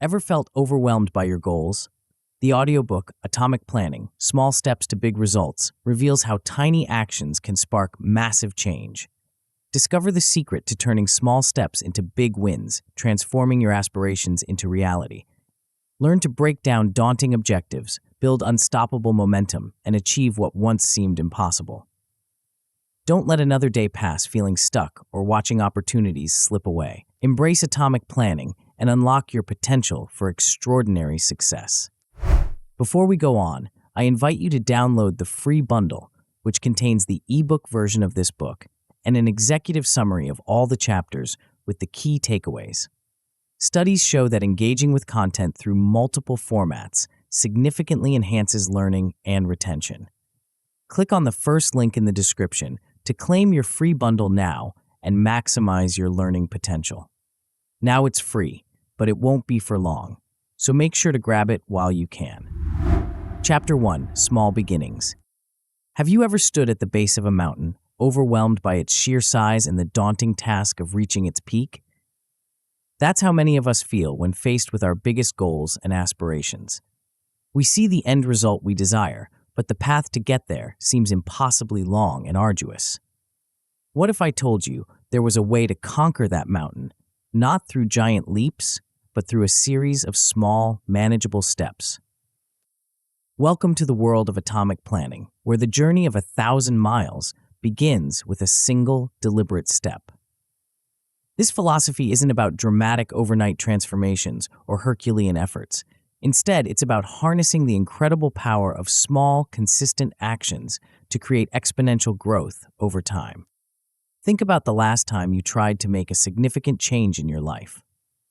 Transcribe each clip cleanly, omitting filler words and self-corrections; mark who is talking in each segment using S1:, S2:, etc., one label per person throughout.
S1: Ever felt overwhelmed by your goals? The audiobook, Atomic Planning, Small Steps to Big Results, reveals how tiny actions can spark massive change. Discover the secret to turning small steps into big wins, transforming your aspirations into reality. Learn to break down daunting objectives, build unstoppable momentum, and achieve what once seemed impossible. Don't let another day pass feeling stuck or watching opportunities slip away. Embrace atomic planning and unlock your potential for extraordinary success. Before we go on, I invite you to download the free bundle, which contains the ebook version of this book and an executive summary of all the chapters with the key takeaways. Studies show that engaging with content through multiple formats significantly enhances learning and retention. Click on the first link in the description to claim your free bundle now and maximize your learning potential. Now it's free, but it won't be for long, so make sure to grab it while you can. Chapter 1: Small Beginnings. Have you ever stood at the base of a mountain, overwhelmed by its sheer size and the daunting task of reaching its peak? That's how many of us feel when faced with our biggest goals and aspirations. We see the end result we desire, but the path to get there seems impossibly long and arduous. What if I told you there was a way to conquer that mountain, not through giant leaps, but through a series of small, manageable steps? Welcome to the world of atomic planning, where the journey of 1,000 miles begins with a single, deliberate step. This philosophy isn't about dramatic overnight transformations or Herculean efforts. Instead, it's about harnessing the incredible power of small, consistent actions to create exponential growth over time. Think about the last time you tried to make a significant change in your life.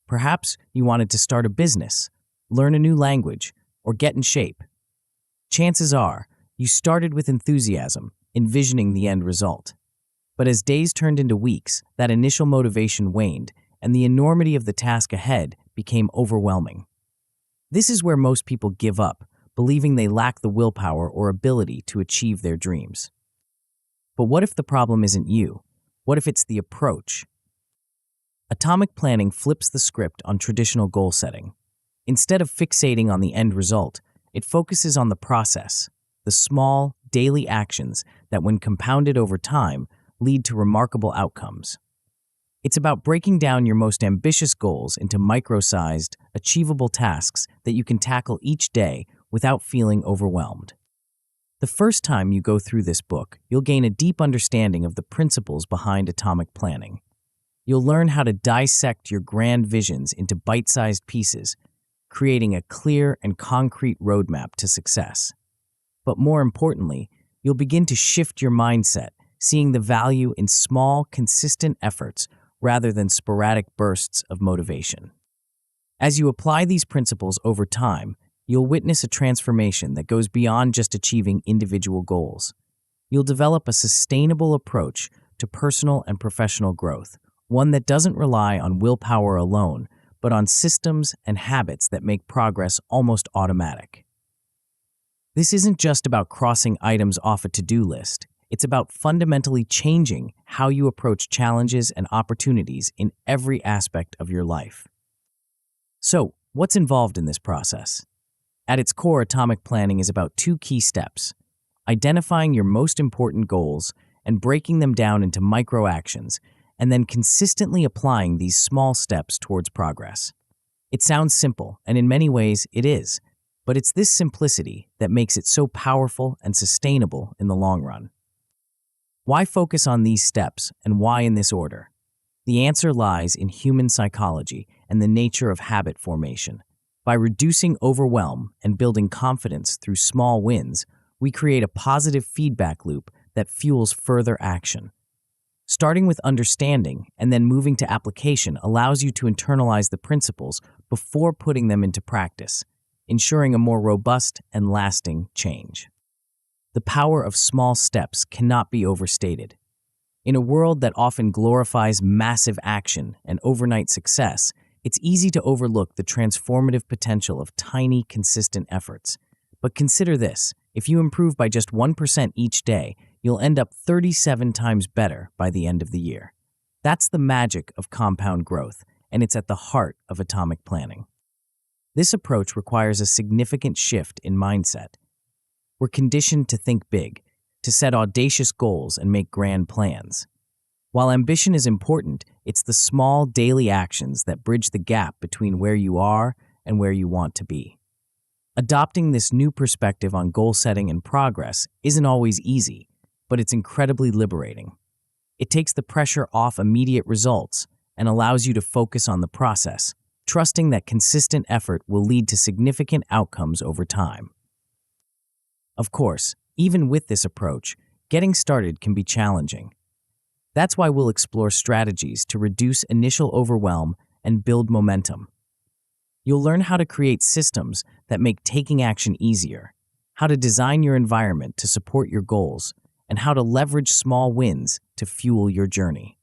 S1: Perhaps you wanted to start a business, learn a new language, or get in shape. Chances are, you started with enthusiasm, envisioning the end result. But as days turned into weeks, that initial motivation waned, and the enormity of the task ahead became overwhelming. This is where most people give up, believing they lack the willpower or ability to achieve their dreams. But what if the problem isn't you? What if it's the approach? Atomic planning flips the script on traditional goal setting. Instead of fixating on the end result, it focuses on the process, the small, daily actions that, when compounded over time, lead to remarkable outcomes. It's about breaking down your most ambitious goals into micro-sized, achievable tasks that you can tackle each day without feeling overwhelmed. The first time you go through this book, you'll gain a deep understanding of the principles behind atomic planning. You'll learn how to dissect your grand visions into bite-sized pieces, creating a clear and concrete roadmap to success. But more importantly, you'll begin to shift your mindset, seeing the value in small, consistent efforts rather than sporadic bursts of motivation. As you apply these principles over time, you'll witness a transformation that goes beyond just achieving individual goals. You'll develop a sustainable approach to personal and professional growth, one that doesn't rely on willpower alone, but on systems and habits that make progress almost automatic. This isn't just about crossing items off a to-do list. It's about fundamentally changing how you approach challenges and opportunities in every aspect of your life. So, what's involved in this process? At its core, atomic planning is about two key steps: identifying your most important goals and breaking them down into micro-actions, and then consistently applying these small steps towards progress. It sounds simple, and in many ways it is, but it's this simplicity that makes it so powerful and sustainable in the long run. Why focus on these steps, and why in this order? The answer lies in human psychology and the nature of habit formation. By reducing overwhelm and building confidence through small wins, we create a positive feedback loop that fuels further action. Starting with understanding and then moving to application allows you to internalize the principles before putting them into practice, ensuring a more robust and lasting change. The power of small steps cannot be overstated. In a world that often glorifies massive action and overnight success, it's easy to overlook the transformative potential of tiny, consistent efforts. But consider this: if you improve by just 1% each day, you'll end up 37 times better by the end of the year. That's the magic of compound growth, and it's at the heart of atomic planning. This approach requires a significant shift in mindset. We're conditioned to think big, to set audacious goals and make grand plans. While ambition is important, it's the small daily actions that bridge the gap between where you are and where you want to be. Adopting this new perspective on goal setting and progress isn't always easy, but it's incredibly liberating. It takes the pressure off immediate results and allows you to focus on the process, trusting that consistent effort will lead to significant outcomes over time. Of course, even with this approach, getting started can be challenging. That's why we'll explore strategies to reduce initial overwhelm and build momentum. You'll learn how to create systems that make taking action easier, how to design your environment to support your goals, and how to leverage small wins to fuel your journey.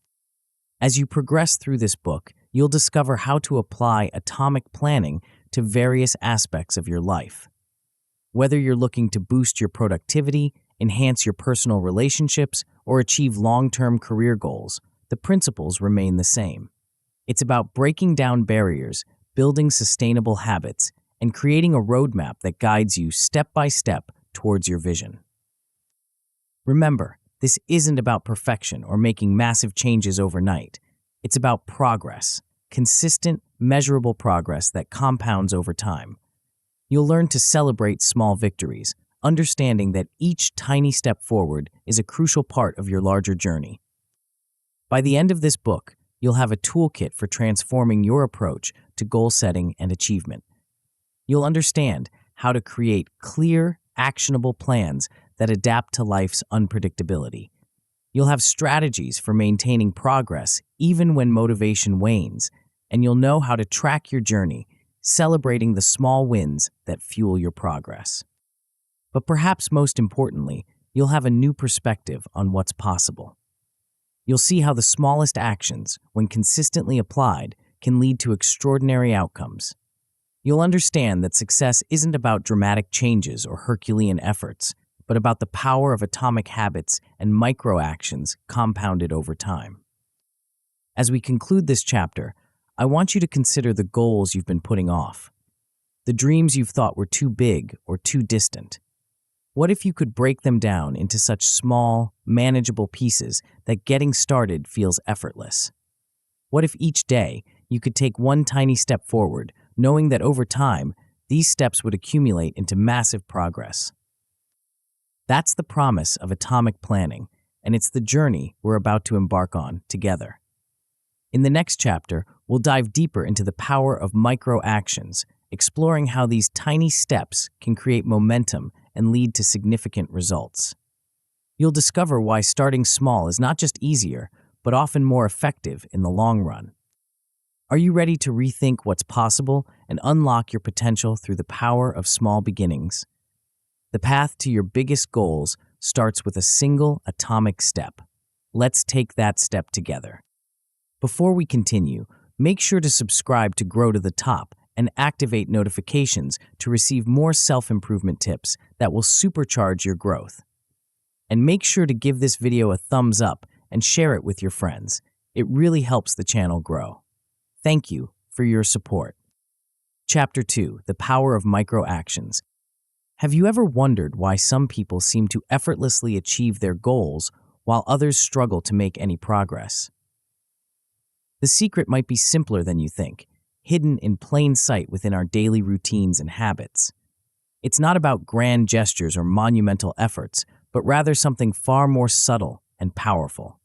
S1: As you progress through this book, you'll discover how to apply atomic planning to various aspects of your life. Whether you're looking to boost your productivity, enhance your personal relationships, or achieve long-term career goals, the principles remain the same. It's about breaking down barriers, building sustainable habits, and creating a roadmap that guides you step by step towards your vision. Remember, this isn't about perfection or making massive changes overnight. It's about progress, consistent, measurable progress that compounds over time. You'll learn to celebrate small victories, understanding that each tiny step forward is a crucial part of your larger journey. By the end of this book, you'll have a toolkit for transforming your approach to goal setting and achievement. You'll understand how to create clear, actionable plans that adapt to life's unpredictability. You'll have strategies for maintaining progress even when motivation wanes, and you'll know how to track your journey, celebrating the small wins that fuel your progress. But perhaps most importantly, you'll have a new perspective on what's possible. You'll see how the smallest actions, when consistently applied, can lead to extraordinary outcomes. You'll understand that success isn't about dramatic changes or Herculean efforts, but about the power of atomic habits and micro-actions compounded over time. As we conclude this chapter, I want you to consider the goals you've been putting off, the dreams you've thought were too big or too distant. What if you could break them down into such small, manageable pieces that getting started feels effortless? What if each day you could take one tiny step forward, knowing that over time, these steps would accumulate into massive progress? That's the promise of atomic planning, and it's the journey we're about to embark on together. In the next chapter, we'll dive deeper into the power of micro-actions, exploring how these tiny steps can create momentum and lead to significant results. You'll discover why starting small is not just easier, but often more effective in the long run. Are you ready to rethink what's possible and unlock your potential through the power of small beginnings? The path to your biggest goals starts with a single atomic step. Let's take that step together. Before we continue, make sure to subscribe to Grow to the Top and activate notifications to receive more self-improvement tips that will supercharge your growth. And make sure to give this video a thumbs up and share it with your friends. It really helps the channel grow. Thank you for your support. Chapter 2: The Power of Micro-Actions. Have you ever wondered why some people seem to effortlessly achieve their goals while others struggle to make any progress? The secret might be simpler than you think, hidden in plain sight within our daily routines and habits. It's not about grand gestures or monumental efforts, but rather something far more subtle and powerful.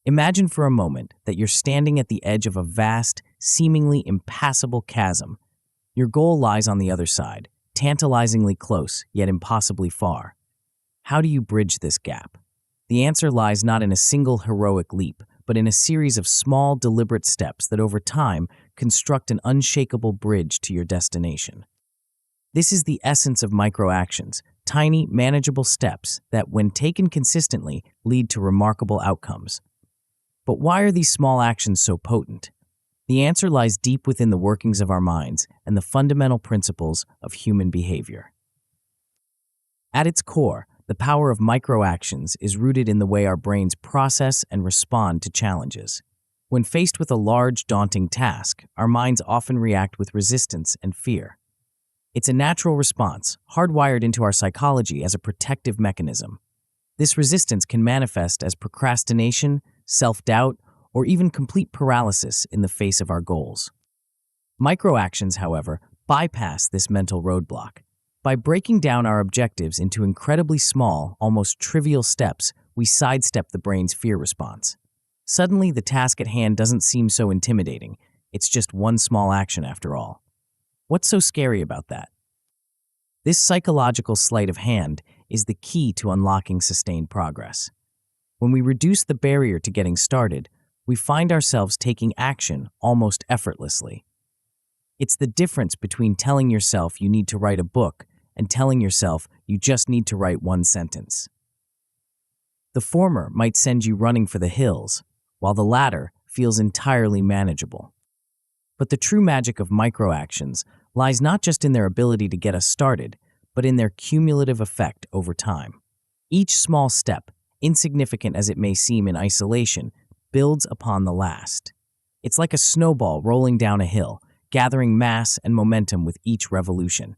S1: Imagine for a moment that you're standing at the edge of a vast, seemingly impassable chasm. Your goal lies on the other side, tantalizingly close, yet impossibly far. How do you bridge this gap? The answer lies not in a single heroic leap, but in a series of small, deliberate steps that over time construct an unshakable bridge to your destination. This is the essence of micro-actions, tiny, manageable steps that, when taken consistently, lead to remarkable outcomes. But why are these small actions so potent? The answer lies deep within the workings of our minds and the fundamental principles of human behavior. At its core, the power of micro-actions is rooted in the way our brains process and respond to challenges. When faced with a large, daunting task, our minds often react with resistance and fear. It's a natural response, hardwired into our psychology as a protective mechanism. This resistance can manifest as procrastination, self-doubt, or even complete paralysis in the face of our goals. Microactions, however, bypass this mental roadblock. By breaking down our objectives into incredibly small, almost trivial steps, we sidestep the brain's fear response. Suddenly, the task at hand doesn't seem so intimidating. It's just one small action after all. What's so scary about that? This psychological sleight of hand is the key to unlocking sustained progress. When we reduce the barrier to getting started, we find ourselves taking action almost effortlessly. It's the difference between telling yourself you need to write a book and telling yourself you just need to write one sentence. The former might send you running for the hills, while the latter feels entirely manageable. But the true magic of microactions lies not just in their ability to get us started, but in their cumulative effect over time. Each small step, insignificant as it may seem in isolation, builds upon the last. It's like a snowball rolling down a hill, gathering mass and momentum with each revolution.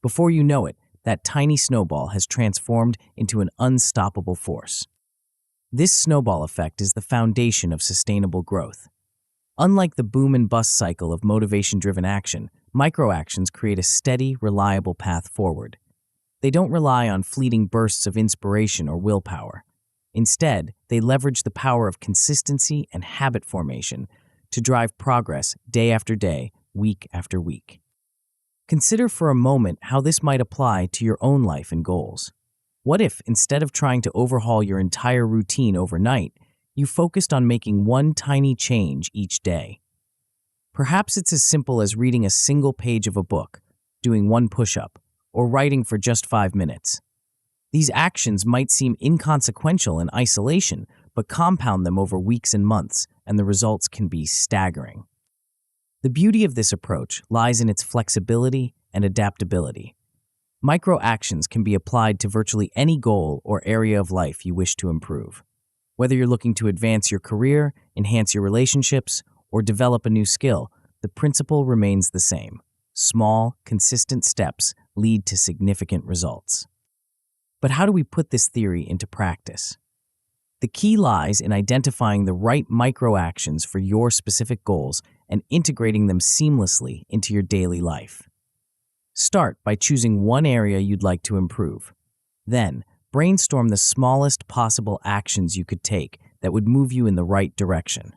S1: Before you know it, that tiny snowball has transformed into an unstoppable force. This snowball effect is the foundation of sustainable growth. Unlike the boom and bust cycle of motivation-driven action, microactions create a steady, reliable path forward. They don't rely on fleeting bursts of inspiration or willpower. Instead, they leverage the power of consistency and habit formation to drive progress day after day, week after week. Consider for a moment how this might apply to your own life and goals. What if, instead of trying to overhaul your entire routine overnight, you focused on making one tiny change each day? Perhaps it's as simple as reading a single page of a book, doing one push-up, or writing for just 5 minutes. These actions might seem inconsequential in isolation, but compound them over weeks and months, and the results can be staggering. The beauty of this approach lies in its flexibility and adaptability. Microactions can be applied to virtually any goal or area of life you wish to improve. Whether you're looking to advance your career, enhance your relationships, or develop a new skill, the principle remains the same. Small, consistent steps lead to significant results. But how do we put this theory into practice? The key lies in identifying the right microactions for your specific goals and integrating them seamlessly into your daily life. Start by choosing one area you'd like to improve. Then, brainstorm the smallest possible actions you could take that would move you in the right direction.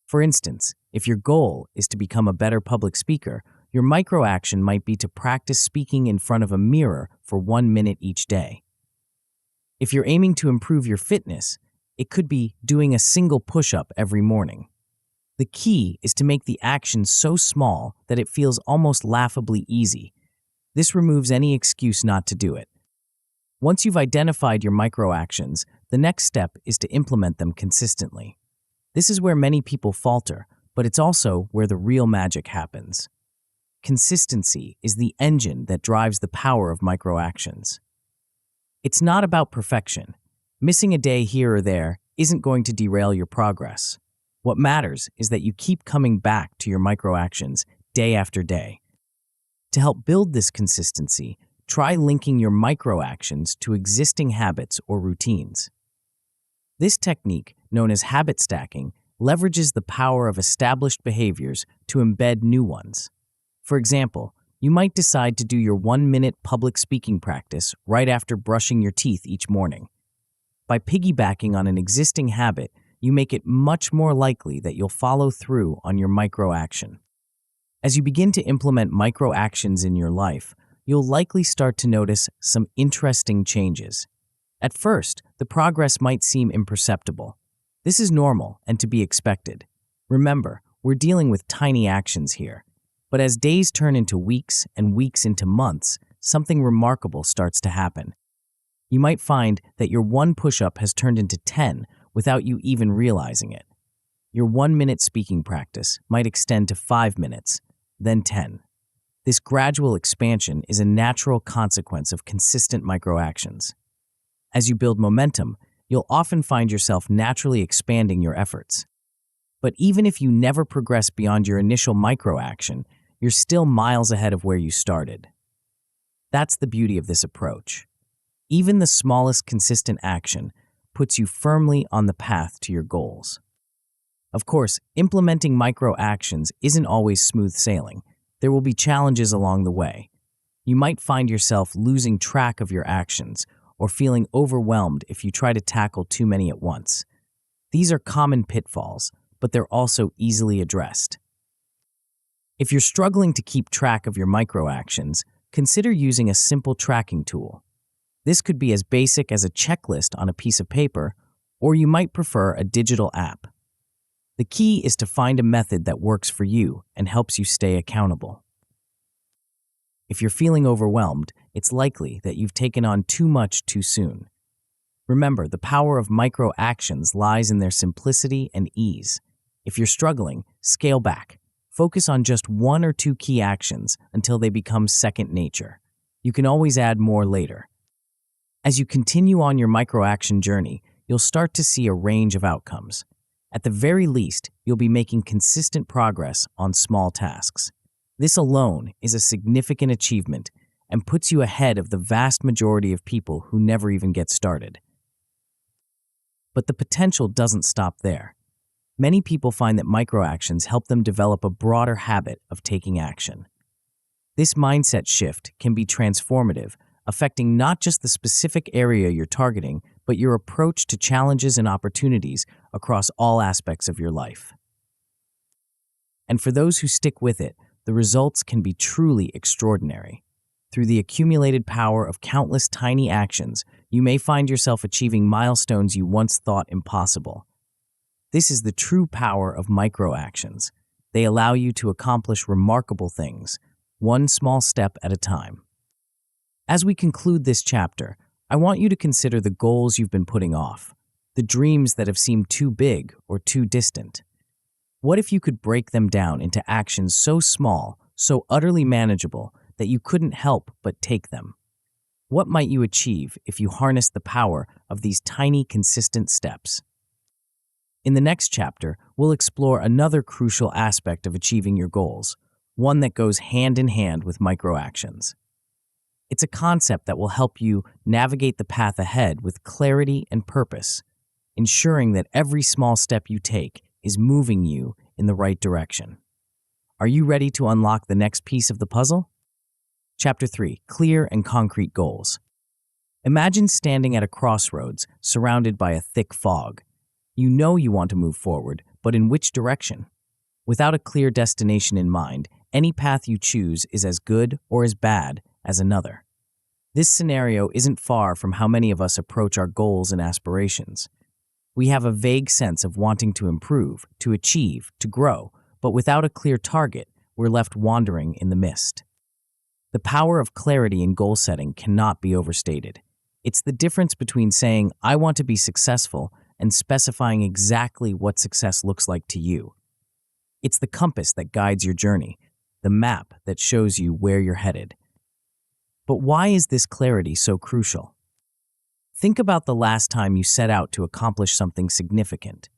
S1: For instance, if your goal is to become a better public speaker, your microaction might be to practice speaking in front of a mirror for 1 minute each day. If you're aiming to improve your fitness, it could be doing a single push-up every morning. The key is to make the action so small that it feels almost laughably easy. This removes any excuse not to do it. Once you've identified your microactions, the next step is to implement them consistently. This is where many people falter, but it's also where the real magic happens. Consistency is the engine that drives the power of microactions. It's not about perfection. Missing a day here or there isn't going to derail your progress. What matters is that you keep coming back to your microactions day after day. To help build this consistency, try linking your microactions to existing habits or routines. This technique, known as habit stacking, leverages the power of established behaviors to embed new ones. For example, you might decide to do your 1-minute public speaking practice right after brushing your teeth each morning. By piggybacking on an existing habit, you make it much more likely that you'll follow through on your microaction. As you begin to implement microactions in your life, you'll likely start to notice some interesting changes. At first, the progress might seem imperceptible. This is normal and to be expected. Remember, we're dealing with tiny actions here. But as days turn into weeks and weeks into months, something remarkable starts to happen. You might find that your one push-up has turned into 10 without you even realizing it. Your 1-minute speaking practice might extend to 5 minutes, then 10. This gradual expansion is a natural consequence of consistent microactions. As you build momentum, you'll often find yourself naturally expanding your efforts. But even if you never progress beyond your initial micro-action, you're still miles ahead of where you started. That's the beauty of this approach. Even the smallest consistent action puts you firmly on the path to your goals. Of course, implementing micro-actions isn't always smooth sailing. There will be challenges along the way. You might find yourself losing track of your actions or feeling overwhelmed if you try to tackle too many at once. These are common pitfalls, but they're also easily addressed. If you're struggling to keep track of your micro-actions, consider using a simple tracking tool. This could be as basic as a checklist on a piece of paper, or you might prefer a digital app. The key is to find a method that works for you and helps you stay accountable. If you're feeling overwhelmed, it's likely that you've taken on too much too soon. Remember, the power of micro-actions lies in their simplicity and ease. If you're struggling, scale back. Focus on just one or two key actions until they become second nature. You can always add more later. As you continue on your micro-action journey, you'll start to see a range of outcomes. At the very least, you'll be making consistent progress on small tasks. This alone is a significant achievement and puts you ahead of the vast majority of people who never even get started. But the potential doesn't stop there. Many people find that microactions help them develop a broader habit of taking action. This mindset shift can be transformative, affecting not just the specific area you're targeting, but your approach to challenges and opportunities across all aspects of your life. And for those who stick with it, the results can be truly extraordinary. Through the accumulated power of countless tiny actions, you may find yourself achieving milestones you once thought impossible. This is the true power of micro-actions. They allow you to accomplish remarkable things, one small step at a time. As we conclude this chapter, I want you to consider the goals you've been putting off, the dreams that have seemed too big or too distant. What if you could break them down into actions so small, so utterly manageable, that you couldn't help but take them? What might you achieve if you harnessed the power of these tiny, consistent steps? In the next chapter, we'll explore another crucial aspect of achieving your goals, one that goes hand in hand with microactions. It's a concept that will help you navigate the path ahead with clarity and purpose, ensuring that every small step you take is moving you in the right direction. Are you ready to unlock the next piece of the puzzle? Chapter 3: Clear and Concrete Goals. Imagine standing at a crossroads surrounded by a thick fog. You know you want to move forward, but in which direction? Without a clear destination in mind, any path you choose is as good or as bad as another. This scenario isn't far from how many of us approach our goals and aspirations. We have a vague sense of wanting to improve, to achieve, to grow, but without a clear target, we're left wandering in the mist. The power of clarity in goal setting cannot be overstated. It's the difference between saying, "I want to be successful," and specifying exactly what success looks like to you. It's the compass that guides your journey, the map that shows you where you're headed. But why is this clarity so crucial? Think about the last time you set out to accomplish something significant.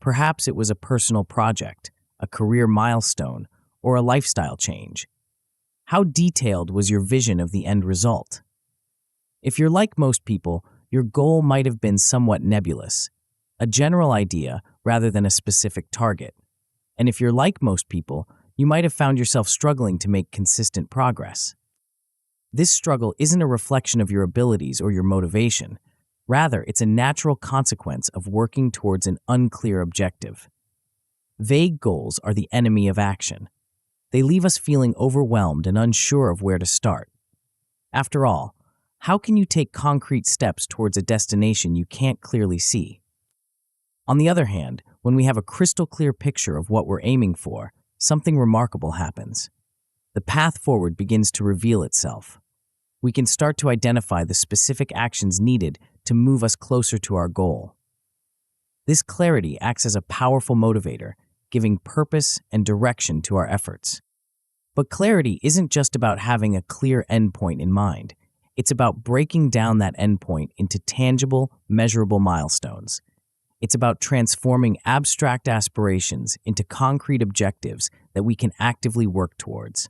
S1: Perhaps it was a personal project, a career milestone, or a lifestyle change. How detailed was your vision of the end result? If you're like most people, your goal might have been somewhat nebulous, a general idea rather than a specific target. And if you're like most people, you might have found yourself struggling to make consistent progress. This struggle isn't a reflection of your abilities or your motivation. Rather, it's a natural consequence of working towards an unclear objective. Vague goals are the enemy of action. They leave us feeling overwhelmed and unsure of where to start. After all, how can you take concrete steps towards a destination you can't clearly see? On the other hand, when we have a crystal clear picture of what we're aiming for, something remarkable happens. The path forward begins to reveal itself. We can start to identify the specific actions needed to move us closer to our goal. This clarity acts as a powerful motivator, giving purpose and direction to our efforts. But clarity isn't just about having a clear endpoint in mind. It's about breaking down that endpoint into tangible, measurable milestones. It's about transforming abstract aspirations into concrete objectives that we can actively work towards.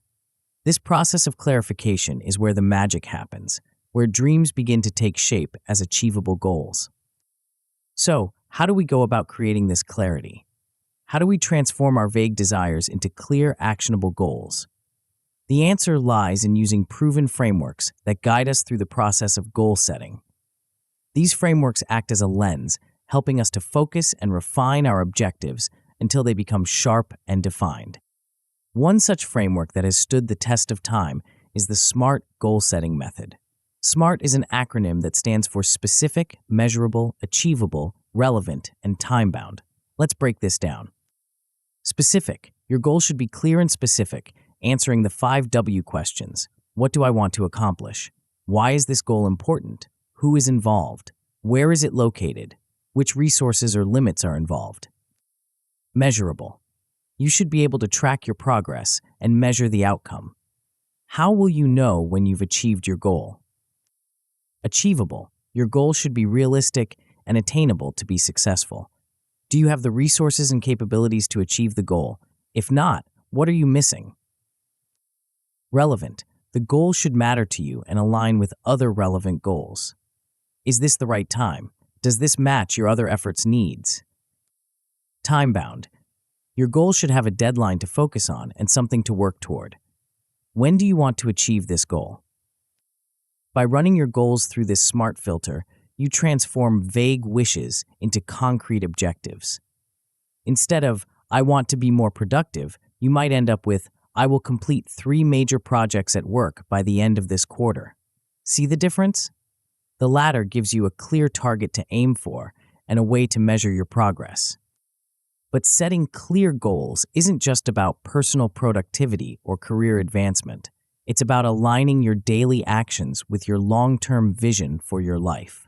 S1: This process of clarification is where the magic happens, where dreams begin to take shape as achievable goals. So, how do we go about creating this clarity? How do we transform our vague desires into clear, actionable goals? The answer lies in using proven frameworks that guide us through the process of goal setting. These frameworks act as a lens, helping us to focus and refine our objectives until they become sharp and defined. One such framework that has stood the test of time is the SMART goal-setting method. SMART is an acronym that stands for specific, measurable, achievable, relevant, and time-bound. Let's break this down. Specific. Your goal should be clear and specific, answering the 5 W questions. What do I want to accomplish? Why is this goal important? Who is involved? Where is it located? Which resources or limits are involved? Measurable. You should be able to track your progress and measure the outcome. How will you know when you've achieved your goal? Achievable. Your goal should be realistic and attainable to be successful. Do you have the resources and capabilities to achieve the goal? If not, what are you missing? Relevant. The goal should matter to you and align with other relevant goals. Is this the right time? Does this match your other efforts' needs? Time-bound. Your goal should have a deadline to focus on and something to work toward. When do you want to achieve this goal? By running your goals through this SMART filter, you transform vague wishes into concrete objectives. Instead of, I want to be more productive, you might end up with, I will complete 3 major projects at work by the end of this quarter. See the difference? The latter gives you a clear target to aim for and a way to measure your progress. But setting clear goals isn't just about personal productivity or career advancement. It's about aligning your daily actions with your long-term vision for your life.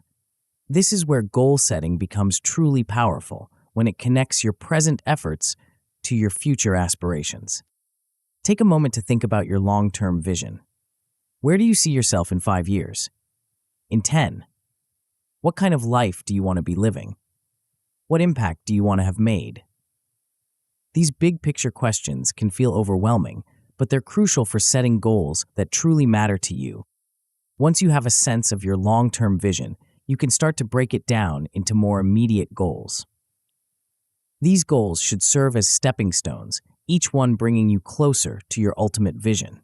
S1: This is where goal setting becomes truly powerful, when it connects your present efforts to your future aspirations. Take a moment to think about your long-term vision. Where do you see yourself in 5 years? In 10? What kind of life do you want to be living? What impact do you want to have made? These big picture questions can feel overwhelming, but they're crucial for setting goals that truly matter to you. Once you have a sense of your long-term vision, you can start to break it down into more immediate goals. These goals should serve as stepping stones, each one bringing you closer to your ultimate vision.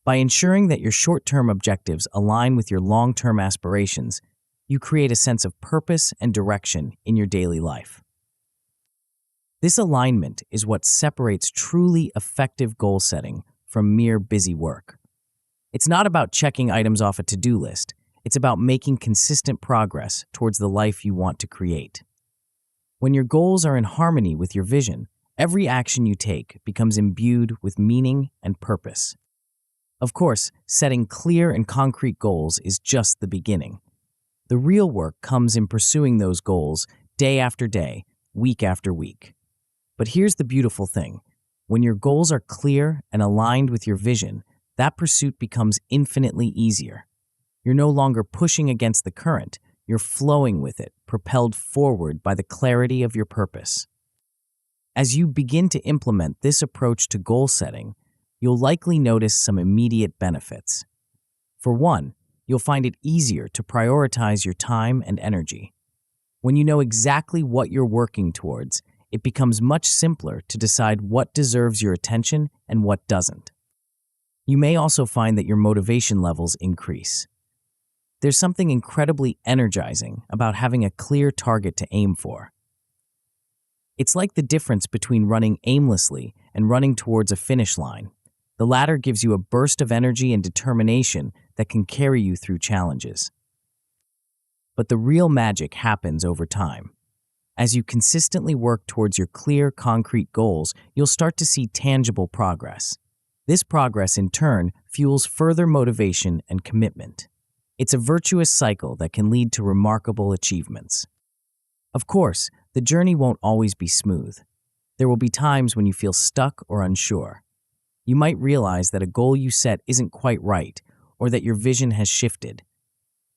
S1: By ensuring that your short-term objectives align with your long-term aspirations, you create a sense of purpose and direction in your daily life. This alignment is what separates truly effective goal setting from mere busy work. It's not about checking items off a to-do list. It's about making consistent progress towards the life you want to create. When your goals are in harmony with your vision, every action you take becomes imbued with meaning and purpose. Of course, setting clear and concrete goals is just the beginning. The real work comes in pursuing those goals day after day, week after week. But here's the beautiful thing. When your goals are clear and aligned with your vision, that pursuit becomes infinitely easier. You're no longer pushing against the current, you're flowing with it, propelled forward by the clarity of your purpose. As you begin to implement this approach to goal setting, you'll likely notice some immediate benefits. For one, you'll find it easier to prioritize your time and energy. When you know exactly what you're working towards, it becomes much simpler to decide what deserves your attention and what doesn't. You may also find that your motivation levels increase. There's something incredibly energizing about having a clear target to aim for. It's like the difference between running aimlessly and running towards a finish line. The latter gives you a burst of energy and determination that can carry you through challenges. But the real magic happens over time. As you consistently work towards your clear, concrete goals, you'll start to see tangible progress. This progress, in turn, fuels further motivation and commitment. It's a virtuous cycle that can lead to remarkable achievements. Of course, the journey won't always be smooth. There will be times when you feel stuck or unsure. You might realize that a goal you set isn't quite right, or that your vision has shifted.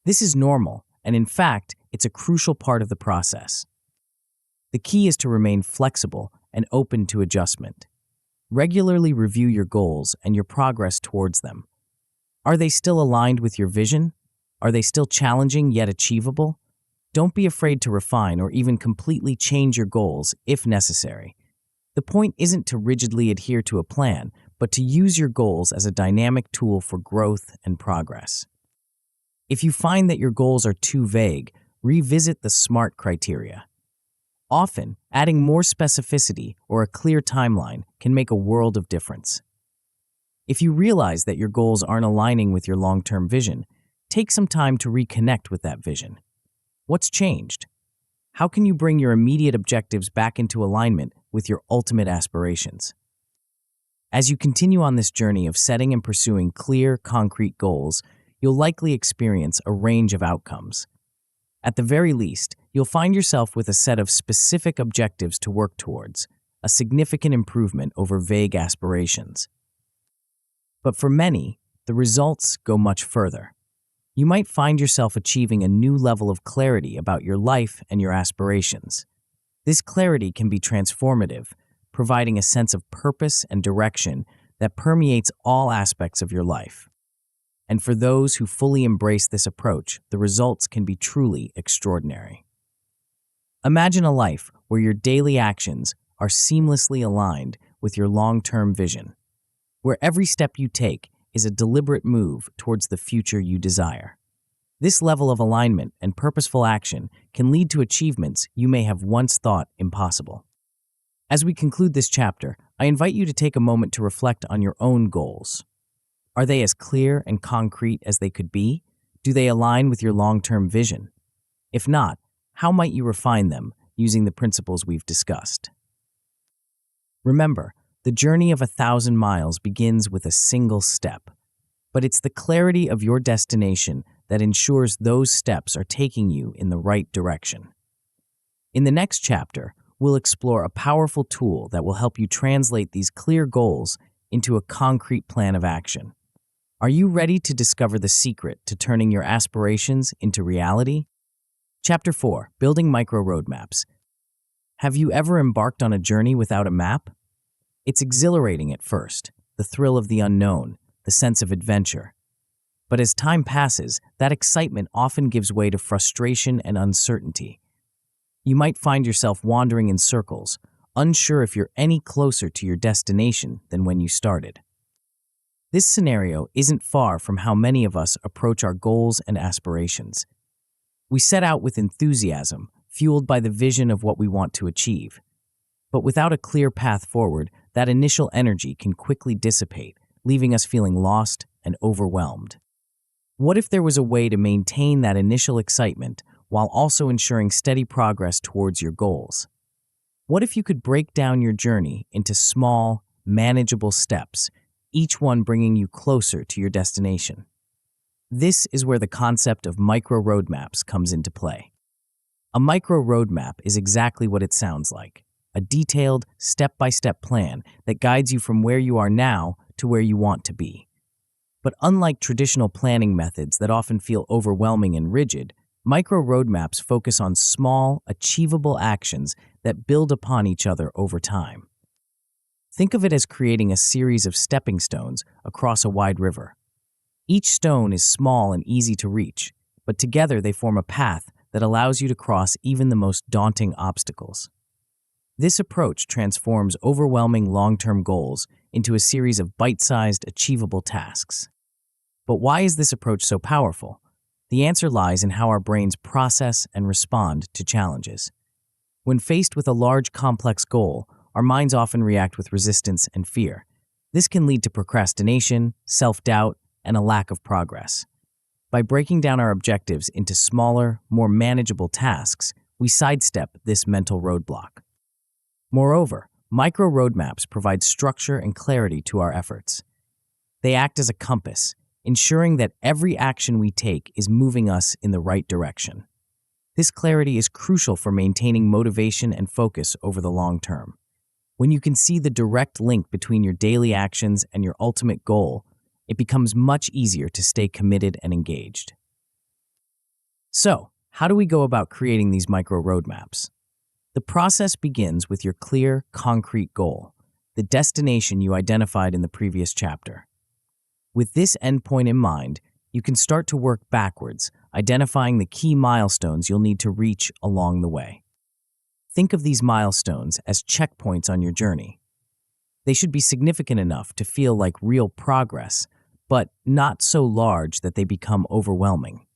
S1: This is normal, and in fact, it's a crucial part of the process. The key is to remain flexible and open to adjustment. Regularly review your goals and your progress towards them. Are they still aligned with your vision? Are they still challenging yet achievable? Don't be afraid to refine or even completely change your goals if necessary. The point isn't to rigidly adhere to a plan, but to use your goals as a dynamic tool for growth and progress. If you find that your goals are too vague, revisit the SMART criteria. Often, adding more specificity or a clear timeline can make a world of difference. If you realize that your goals aren't aligning with your long-term vision, take some time to reconnect with that vision. What's changed? How can you bring your immediate objectives back into alignment with your ultimate aspirations? As you continue on this journey of setting and pursuing clear, concrete goals, you'll likely experience a range of outcomes. At the very least, you'll find yourself with a set of specific objectives to work towards, a significant improvement over vague aspirations. But for many, the results go much further. You might find yourself achieving a new level of clarity about your life and your aspirations. This clarity can be transformative, providing a sense of purpose and direction that permeates all aspects of your life. And for those who fully embrace this approach, the results can be truly extraordinary. Imagine a life where your daily actions are seamlessly aligned with your long-term vision, where every step you take is a deliberate move towards the future you desire. This level of alignment and purposeful action can lead to achievements you may have once thought impossible. As we conclude this chapter, I invite you to take a moment to reflect on your own goals. Are they as clear and concrete as they could be? Do they align with your long-term vision? If not, how might you refine them using the principles we've discussed? Remember, the journey of 1,000 miles begins with a single step, but it's the clarity of your destination that ensures those steps are taking you in the right direction. In the next chapter, we'll explore a powerful tool that will help you translate these clear goals into a concrete plan of action. Are you ready to discover the secret to turning your aspirations into reality? Chapter 4, Building Micro Roadmaps. Have you ever embarked on a journey without a map? It's exhilarating at first, the thrill of the unknown, the sense of adventure. But as time passes, that excitement often gives way to frustration and uncertainty. You might find yourself wandering in circles, unsure if you're any closer to your destination than when you started. This scenario isn't far from how many of us approach our goals and aspirations. We set out with enthusiasm, fueled by the vision of what we want to achieve. But without a clear path forward, that initial energy can quickly dissipate, leaving us feeling lost and overwhelmed. What if there was a way to maintain that initial excitement while also ensuring steady progress towards your goals? What if you could break down your journey into small, manageable steps, each one bringing you closer to your destination? This is where the concept of micro roadmaps comes into play. A micro roadmap is exactly what it sounds like, a detailed, step-by-step plan that guides you from where you are now to where you want to be. But unlike traditional planning methods that often feel overwhelming and rigid, micro roadmaps focus on small, achievable actions that build upon each other over time. Think of it as creating a series of stepping stones across a wide river. Each stone is small and easy to reach, but together they form a path that allows you to cross even the most daunting obstacles. This approach transforms overwhelming long-term goals into a series of bite-sized, achievable tasks. But why is this approach so powerful? The answer lies in how our brains process and respond to challenges. When faced with a large, complex goal, our minds often react with resistance and fear. This can lead to procrastination, self-doubt, and a lack of progress. By breaking down our objectives into smaller, more manageable tasks, we sidestep this mental roadblock. Moreover, micro roadmaps provide structure and clarity to our efforts. They act as a compass, ensuring that every action we take is moving us in the right direction. This clarity is crucial for maintaining motivation and focus over the long term. When you can see the direct link between your daily actions and your ultimate goal, it becomes much easier to stay committed and engaged. So, how do we go about creating these micro roadmaps? The process begins with your clear, concrete goal, the destination you identified in the previous chapter. With this endpoint in mind, you can start to work backwards, identifying the key milestones you'll need to reach along the way. Think of these milestones as checkpoints on your journey. They should be significant enough to feel like real progress, but not so large that they become overwhelming.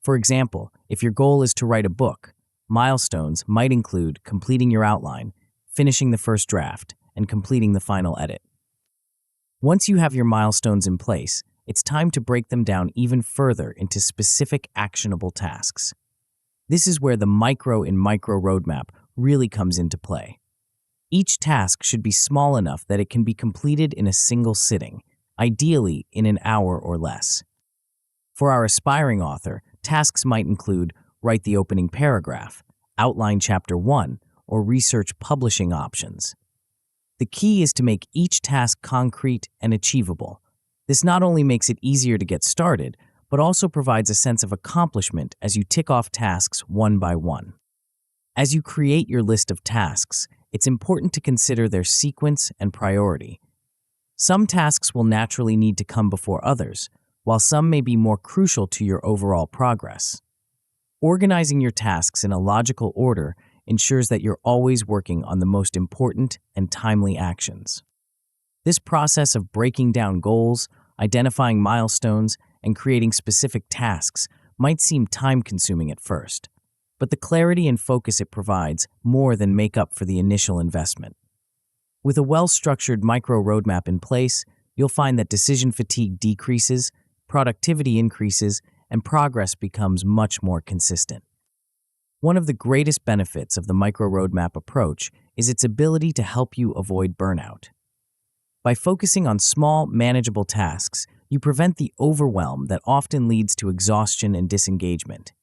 S1: For example, if your goal is to write a book, milestones might include completing your outline, finishing the first draft, and completing the final edit. Once you have your milestones in place, it's time to break them down even further into specific actionable tasks. This is where the micro in micro roadmap really comes into play. Each task should be small enough that it can be completed in a single sitting, ideally in an hour or less. For our aspiring author, tasks might include write the opening paragraph, outline chapter 1, or research publishing options. The key is to make each task concrete and achievable. This not only makes it easier to get started, but also provides a sense of accomplishment as you tick off tasks one by one. As you create your list of tasks, it's important to consider their sequence and priority. Some tasks will naturally need to come before others, while some may be more crucial to your overall progress. Organizing your tasks in a logical order ensures that you're always working on the most important and timely actions. This process of breaking down goals, identifying milestones, and creating specific tasks might seem time-consuming at first, but the clarity and focus it provides more than make up for the initial investment. With a well-structured micro roadmap in place, you'll find that decision fatigue decreases, productivity increases, and progress becomes much more consistent. One of the greatest benefits of the micro roadmap approach is its ability to help you avoid burnout. By focusing on small, manageable tasks, you prevent the overwhelm that often leads to exhaustion and disengagement.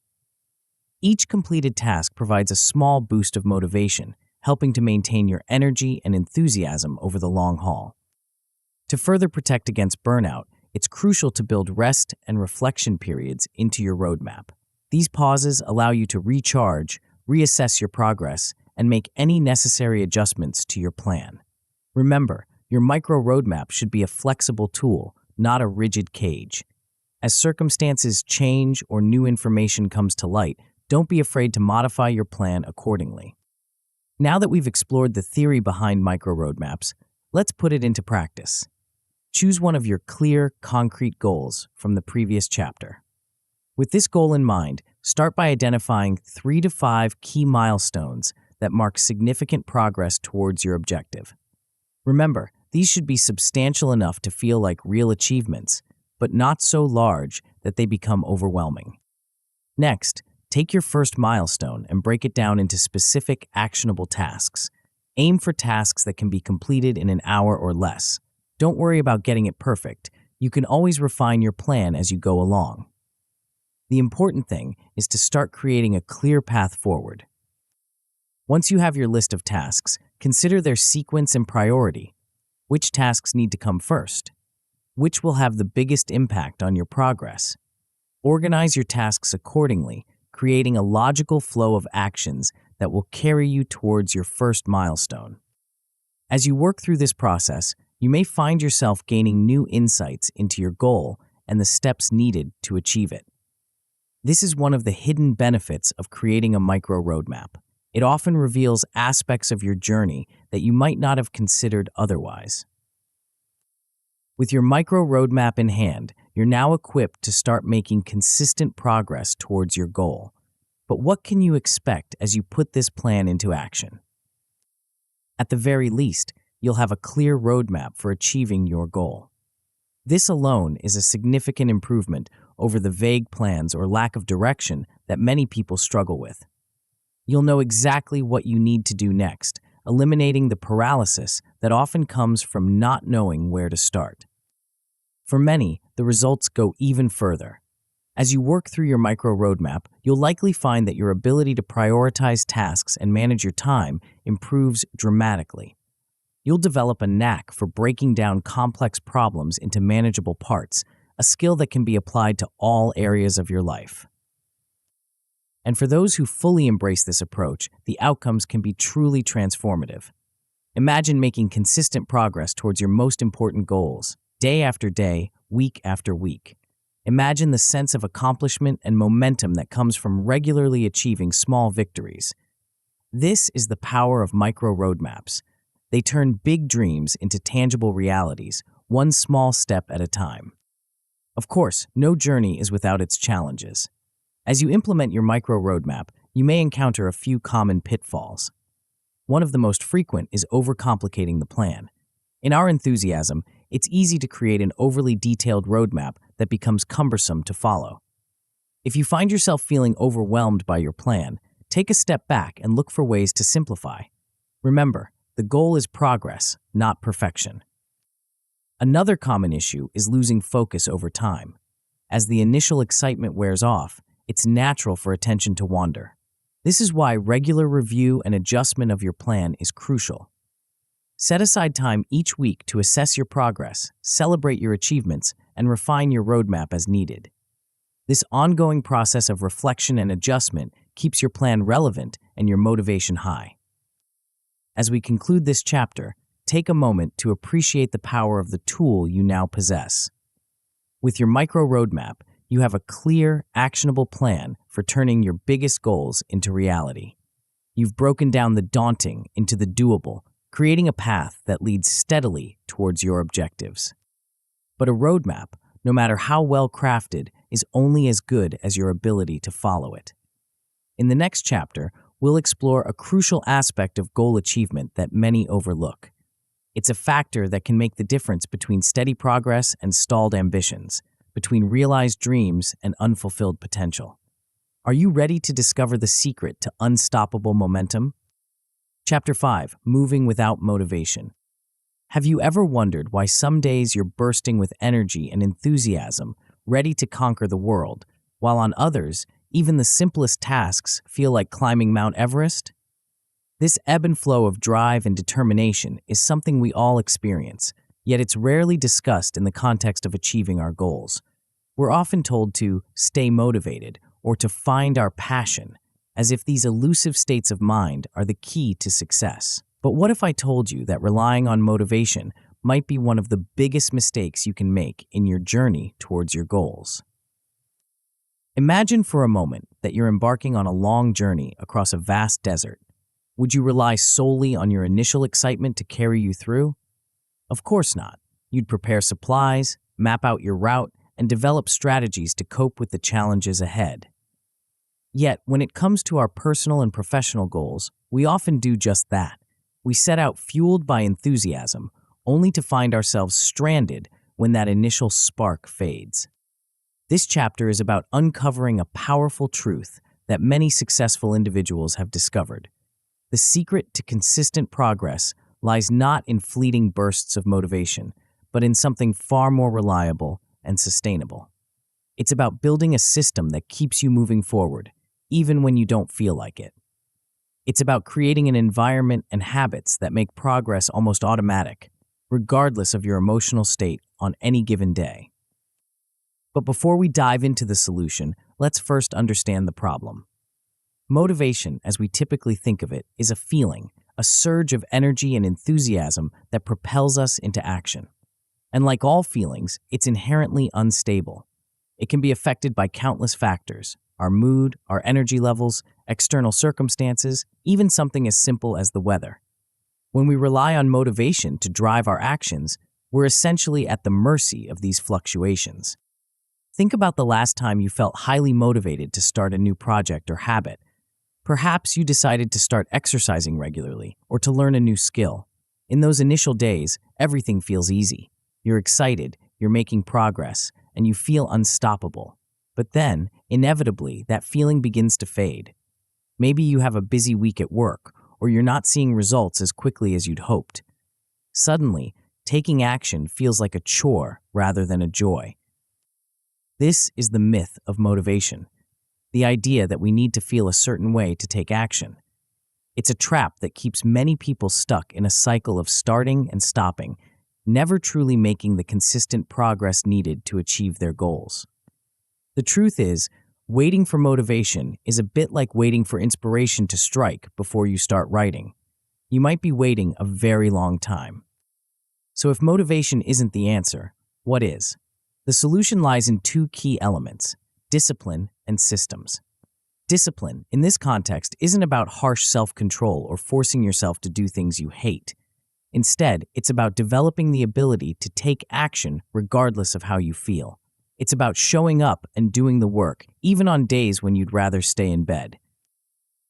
S1: Each completed task provides a small boost of motivation, helping to maintain your energy and enthusiasm over the long haul. To further protect against burnout, it's crucial to build rest and reflection periods into your roadmap. These pauses allow you to recharge, reassess your progress, and make any necessary adjustments to your plan. Remember, your micro roadmap should be a flexible tool, not a rigid cage. As circumstances change or new information comes to light, don't be afraid to modify your plan accordingly. Now that we've explored the theory behind micro roadmaps, let's put it into practice. Choose one of your clear, concrete goals from the previous chapter. With this goal in mind, start by identifying 3 to 5 key milestones that mark significant progress towards your objective. Remember, these should be substantial enough to feel like real achievements, but not so large that they become overwhelming. Next, take your first milestone and break it down into specific, actionable tasks. Aim for tasks that can be completed in an hour or less. Don't worry about getting it perfect. You can always refine your plan as you go along. The important thing is to start creating a clear path forward. Once you have your list of tasks, consider their sequence and priority. Which tasks need to come first? Which will have the biggest impact on your progress? Organize your tasks accordingly, creating a logical flow of actions that will carry you towards your first milestone. As you work through this process, you may find yourself gaining new insights into your goal and the steps needed to achieve it. This is one of the hidden benefits of creating a micro roadmap. It often reveals aspects of your journey that you might not have considered otherwise. With your micro roadmap in hand, you're now equipped to start making consistent progress towards your goal. But what can you expect as you put this plan into action? At the very least, you'll have a clear roadmap for achieving your goal. This alone is a significant improvement over the vague plans or lack of direction that many people struggle with. You'll know exactly what you need to do next, eliminating the paralysis that often comes from not knowing where to start. For many, the results go even further. As you work through your micro roadmap, you'll likely find that your ability to prioritize tasks and manage your time improves dramatically. You'll develop a knack for breaking down complex problems into manageable parts, a skill that can be applied to all areas of your life. And for those who fully embrace this approach, the outcomes can be truly transformative. Imagine making consistent progress towards your most important goals, day after day, week after week. Imagine the sense of accomplishment and momentum that comes from regularly achieving small victories. This is the power of micro roadmaps. They turn big dreams into tangible realities, one small step at a time. Of course, no journey is without its challenges. As you implement your micro roadmap, you may encounter a few common pitfalls. One of the most frequent is overcomplicating the plan. In our enthusiasm, it's easy to create an overly detailed roadmap that becomes cumbersome to follow. If you find yourself feeling overwhelmed by your plan, take a step back and look for ways to simplify. Remember, the goal is progress, not perfection. Another common issue is losing focus over time. As the initial excitement wears off, it's natural for attention to wander. This is why regular review and adjustment of your plan is crucial. Set aside time each week to assess your progress, celebrate your achievements, and refine your roadmap as needed. This ongoing process of reflection and adjustment keeps your plan relevant and your motivation high. As we conclude this chapter, take a moment to appreciate the power of the tool you now possess. With your micro roadmap, you have a clear, actionable plan for turning your biggest goals into reality. You've broken down the daunting into the doable, creating a path that leads steadily towards your objectives. But a roadmap, no matter how well crafted, is only as good as your ability to follow it. In the next chapter, we'll explore a crucial aspect of goal achievement that many overlook. It's a factor that can make the difference between steady progress and stalled ambitions, between realized dreams and unfulfilled potential. Are you ready to discover the secret to unstoppable momentum? Chapter 5, Moving Without Motivation. Have you ever wondered why some days you're bursting with energy and enthusiasm, ready to conquer the world, while on others, even the simplest tasks feel like climbing Mount Everest? This ebb and flow of drive and determination is something we all experience, yet it's rarely discussed in the context of achieving our goals. We're often told to stay motivated or to find our passion, as if these elusive states of mind are the key to success. But what if I told you that relying on motivation might be one of the biggest mistakes you can make in your journey towards your goals? Imagine for a moment that you're embarking on a long journey across a vast desert. Would you rely solely on your initial excitement to carry you through? Of course not. You'd prepare supplies, map out your route, and develop strategies to cope with the challenges ahead. Yet, when it comes to our personal and professional goals, we often do just that. We set out fueled by enthusiasm, only to find ourselves stranded when that initial spark fades. This chapter is about uncovering a powerful truth that many successful individuals have discovered. The secret to consistent progress lies not in fleeting bursts of motivation, but in something far more reliable and sustainable. It's about building a system that keeps you moving forward, even when you don't feel like it. It's about creating an environment and habits that make progress almost automatic, regardless of your emotional state on any given day. But before we dive into the solution, let's first understand the problem. Motivation, as we typically think of it, is a feeling, a surge of energy and enthusiasm that propels us into action. And like all feelings, it's inherently unstable. It can be affected by countless factors: our mood, our energy levels, external circumstances, even something as simple as the weather. When we rely on motivation to drive our actions, we're essentially at the mercy of these fluctuations. Think about the last time you felt highly motivated to start a new project or habit. Perhaps you decided to start exercising regularly or to learn a new skill. In those initial days, everything feels easy. You're excited, you're making progress, and you feel unstoppable. But then, inevitably, that feeling begins to fade. Maybe you have a busy week at work, or you're not seeing results as quickly as you'd hoped. Suddenly, taking action feels like a chore rather than a joy. This is the myth of motivation, the idea that we need to feel a certain way to take action. It's a trap that keeps many people stuck in a cycle of starting and stopping, never truly making the consistent progress needed to achieve their goals. The truth is, Waiting for motivation is a bit like waiting for inspiration to strike before you start writing. You might be waiting a very long time. So if motivation isn't the answer, what is? The solution lies in two key elements: discipline and systems. Discipline, in this context, isn't about harsh self-control or forcing yourself to do things you hate. Instead, it's about developing the ability to take action regardless of how you feel. It's about showing up and doing the work, even on days when you'd rather stay in bed.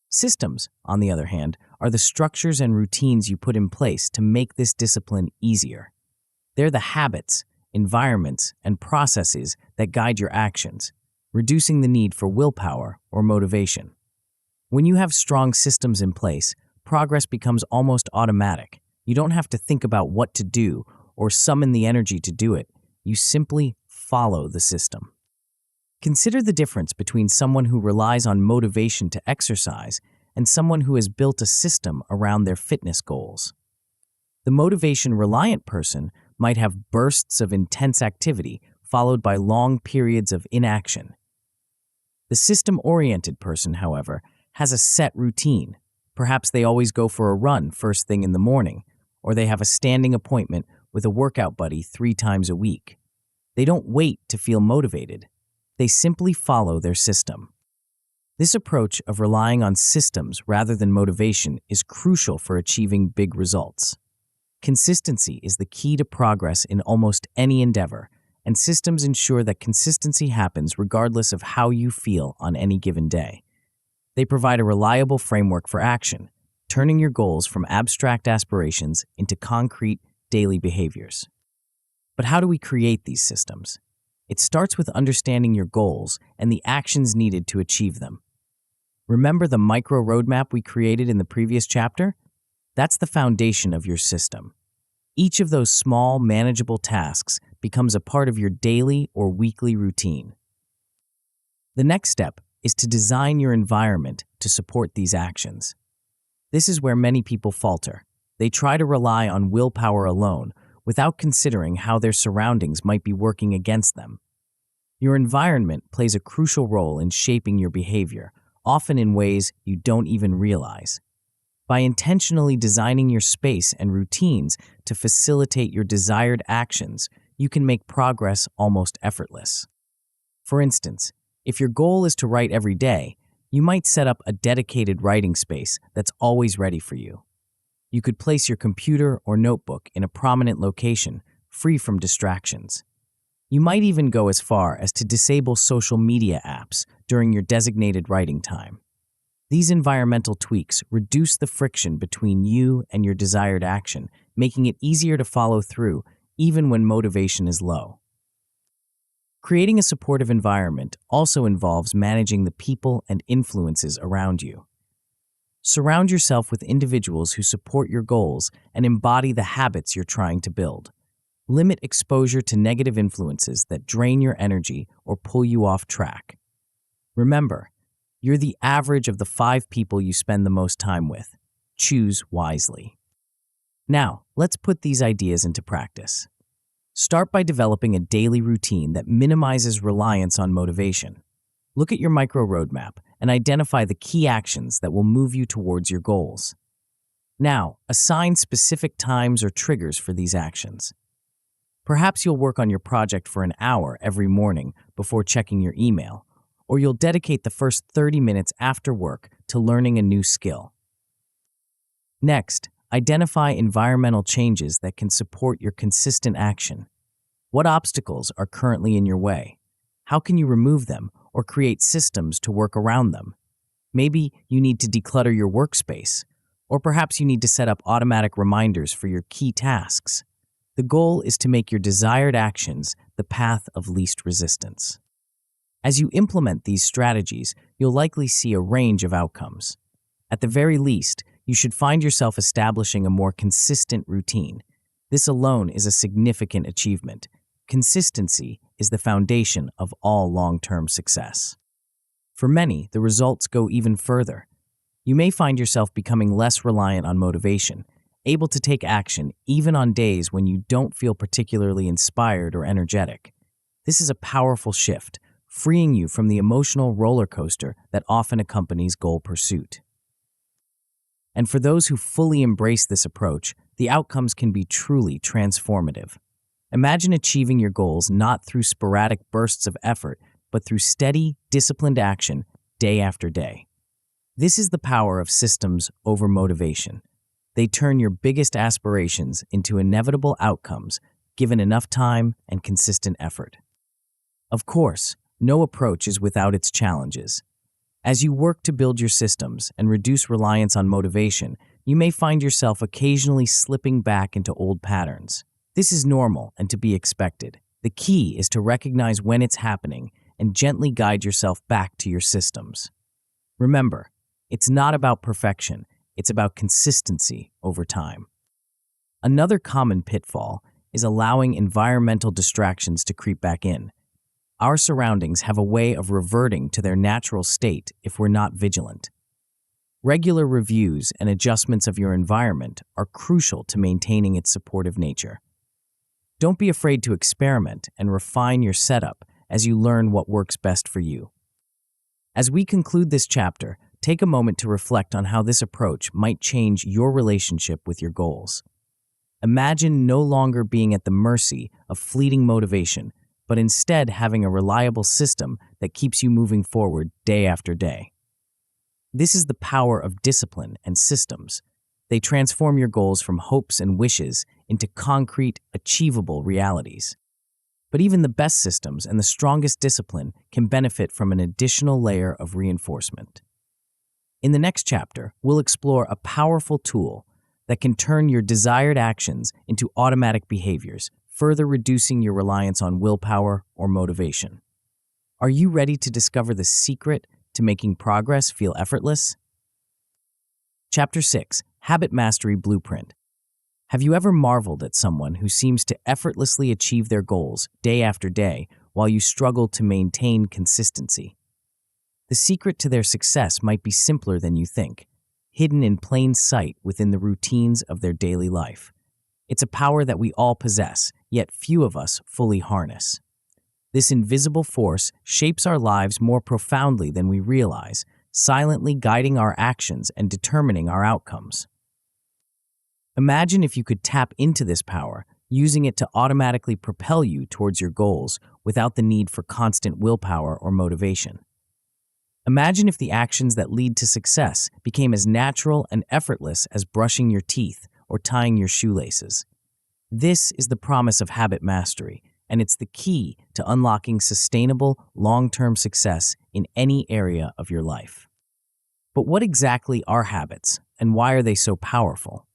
S1: Systems, on the other hand, are the structures and routines you put in place to make this discipline easier. They're the habits, environments, and processes that guide your actions, reducing the need for willpower or motivation. When you have strong systems in place, progress becomes almost automatic. You don't have to think about what to do or summon the energy to do it. You simply follow the system. Consider the difference between someone who relies on motivation to exercise and someone who has built a system around their fitness goals. The motivation-reliant person might have bursts of intense activity followed by long periods of inaction. The system-oriented person, however, has a set routine. Perhaps they always go for a run first thing in the morning, or they have a standing appointment with a workout buddy 3 times a week. They don't wait to feel motivated. They simply follow their system. This approach of relying on systems rather than motivation is crucial for achieving big results. Consistency is the key to progress in almost any endeavor, and systems ensure that consistency happens regardless of how you feel on any given day. They provide a reliable framework for action, turning your goals from abstract aspirations into concrete, daily behaviors. But how do we create these systems? It starts with understanding your goals and the actions needed to achieve them. Remember the micro roadmap we created in the previous chapter? That's the foundation of your system. Each of those small, manageable tasks becomes a part of your daily or weekly routine. The next step is to design your environment to support these actions. This is where many people falter. They try to rely on willpower alone without considering how their surroundings might be working against them. Your environment plays a crucial role in shaping your behavior, often in ways you don't even realize. By intentionally designing your space and routines to facilitate your desired actions, you can make progress almost effortless. For instance, if your goal is to write every day, you might set up a dedicated writing space that's always ready for you. You could place your computer or notebook in a prominent location, free from distractions. You might even go as far as to disable social media apps during your designated writing time. These environmental tweaks reduce the friction between you and your desired action, making it easier to follow through even when motivation is low. Creating a supportive environment also involves managing the people and influences around you. Surround yourself with individuals who support your goals and embody the habits you're trying to build. Limit exposure to negative influences that drain your energy or pull you off track. Remember, you're the average of the 5 people you spend the most time with. Choose wisely. Now, let's put these ideas into practice. Start by developing a daily routine that minimizes reliance on motivation. Look at your micro roadmap and identify the key actions that will move you towards your goals. Now, assign specific times or triggers for these actions. Perhaps you'll work on your project for an hour every morning before checking your email, or you'll dedicate the first 30 minutes after work to learning a new skill. Next, identify environmental changes that can support your consistent action. What obstacles are currently in your way? How can you remove them or create systems to work around them? Maybe you need to declutter your workspace, or perhaps you need to set up automatic reminders for your key tasks. The goal is to make your desired actions the path of least resistance. As you implement these strategies, you'll likely see a range of outcomes. At the very least, you should find yourself establishing a more consistent routine. This alone is a significant achievement. Consistency is the foundation of all long-term success. For many, the results go even further. You may find yourself becoming less reliant on motivation, able to take action even on days when you don't feel particularly inspired or energetic. This is a powerful shift, freeing you from the emotional roller coaster that often accompanies goal pursuit. And for those who fully embrace this approach, the outcomes can be truly transformative. Imagine achieving your goals not through sporadic bursts of effort, but through steady, disciplined action day after day. This is the power of systems over motivation. They turn your biggest aspirations into inevitable outcomes given enough time and consistent effort. Of course, no approach is without its challenges. As you work to build your systems and reduce reliance on motivation, you may find yourself occasionally slipping back into old patterns. This is normal and to be expected. The key is to recognize when it's happening and gently guide yourself back to your systems. Remember, it's not about perfection, it's about consistency over time. Another common pitfall is allowing environmental distractions to creep back in. Our surroundings have a way of reverting to their natural state if we're not vigilant. Regular reviews and adjustments of your environment are crucial to maintaining its supportive nature. Don't be afraid to experiment and refine your setup as you learn what works best for you. As we conclude this chapter, take a moment to reflect on how this approach might change your relationship with your goals. Imagine no longer being at the mercy of fleeting motivation, but instead having a reliable system that keeps you moving forward day after day. This is the power of discipline and systems. They transform your goals from hopes and wishes into concrete, achievable realities. But even the best systems and the strongest discipline can benefit from an additional layer of reinforcement. In the next chapter, we'll explore a powerful tool that can turn your desired actions into automatic behaviors, further reducing your reliance on willpower or motivation. Are you ready to discover the secret to making progress feel effortless? Chapter 6: Habit Mastery Blueprint. Have you ever marveled at someone who seems to effortlessly achieve their goals day after day while you struggle to maintain consistency? The secret to their success might be simpler than you think, hidden in plain sight within the routines of their daily life. It's a power that we all possess, yet few of us fully harness. This invisible force shapes our lives more profoundly than we realize, silently guiding our actions and determining our outcomes. Imagine if you could tap into this power, using it to automatically propel you towards your goals without the need for constant willpower or motivation. Imagine if the actions that lead to success became as natural and effortless as brushing your teeth or tying your shoelaces. This is the promise of habit mastery, and it's the key to unlocking sustainable, long-term success in any area of your life. But what exactly are habits, and why are they so powerful?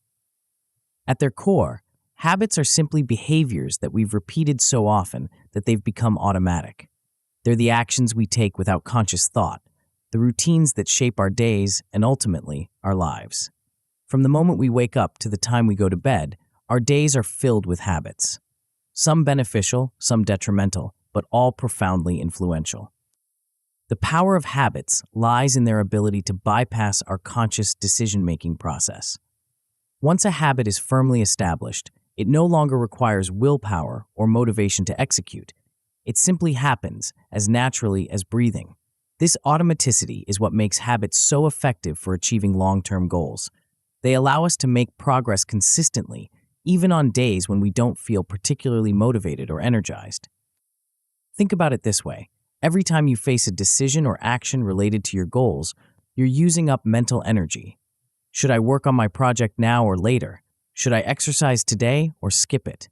S1: At their core, habits are simply behaviors that we've repeated so often that they've become automatic. They're the actions we take without conscious thought, the routines that shape our days and ultimately our lives. From the moment we wake up to the time we go to bed, our days are filled with habits. Some beneficial, some detrimental, but all profoundly influential. The power of habits lies in their ability to bypass our conscious decision-making process. Once a habit is firmly established, it no longer requires willpower or motivation to execute. It simply happens as naturally as breathing. This automaticity is what makes habits so effective for achieving long-term goals. They allow us to make progress consistently, even on days when we don't feel particularly motivated or energized. Think about it this way. Every time you face a decision or action related to your goals, you're using up mental energy. Should I work on my project now or later? Should I exercise today or skip it?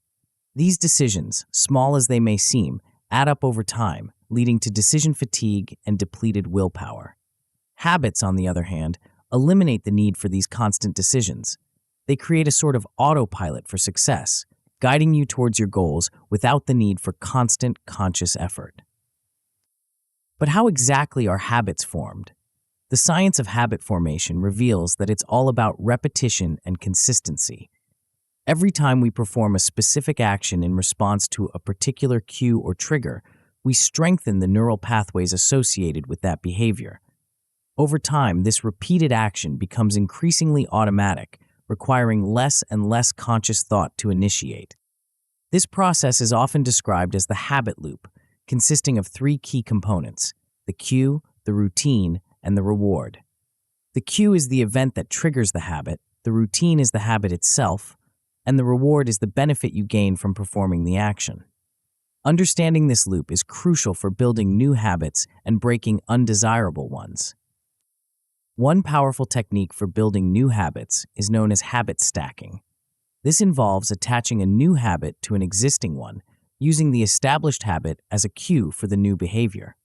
S1: These decisions, small as they may seem, add up over time, leading to decision fatigue and depleted willpower. Habits, on the other hand, eliminate the need for these constant decisions. They create a sort of autopilot for success, guiding you towards your goals without the need for constant conscious effort. But how exactly are habits formed? The science of habit formation reveals that it's all about repetition and consistency. Every time we perform a specific action in response to a particular cue or trigger, we strengthen the neural pathways associated with that behavior. Over time, this repeated action becomes increasingly automatic, requiring less and less conscious thought to initiate. This process is often described as the habit loop, consisting of three key components: the cue, the routine, and the reward. The cue is the event that triggers the habit, the routine is the habit itself, and the reward is the benefit you gain from performing the action. Understanding this loop is crucial for building new habits and breaking undesirable ones. One powerful technique for building new habits is known as habit stacking. This involves attaching a new habit to an existing one, using the established habit as a cue for the new behavior.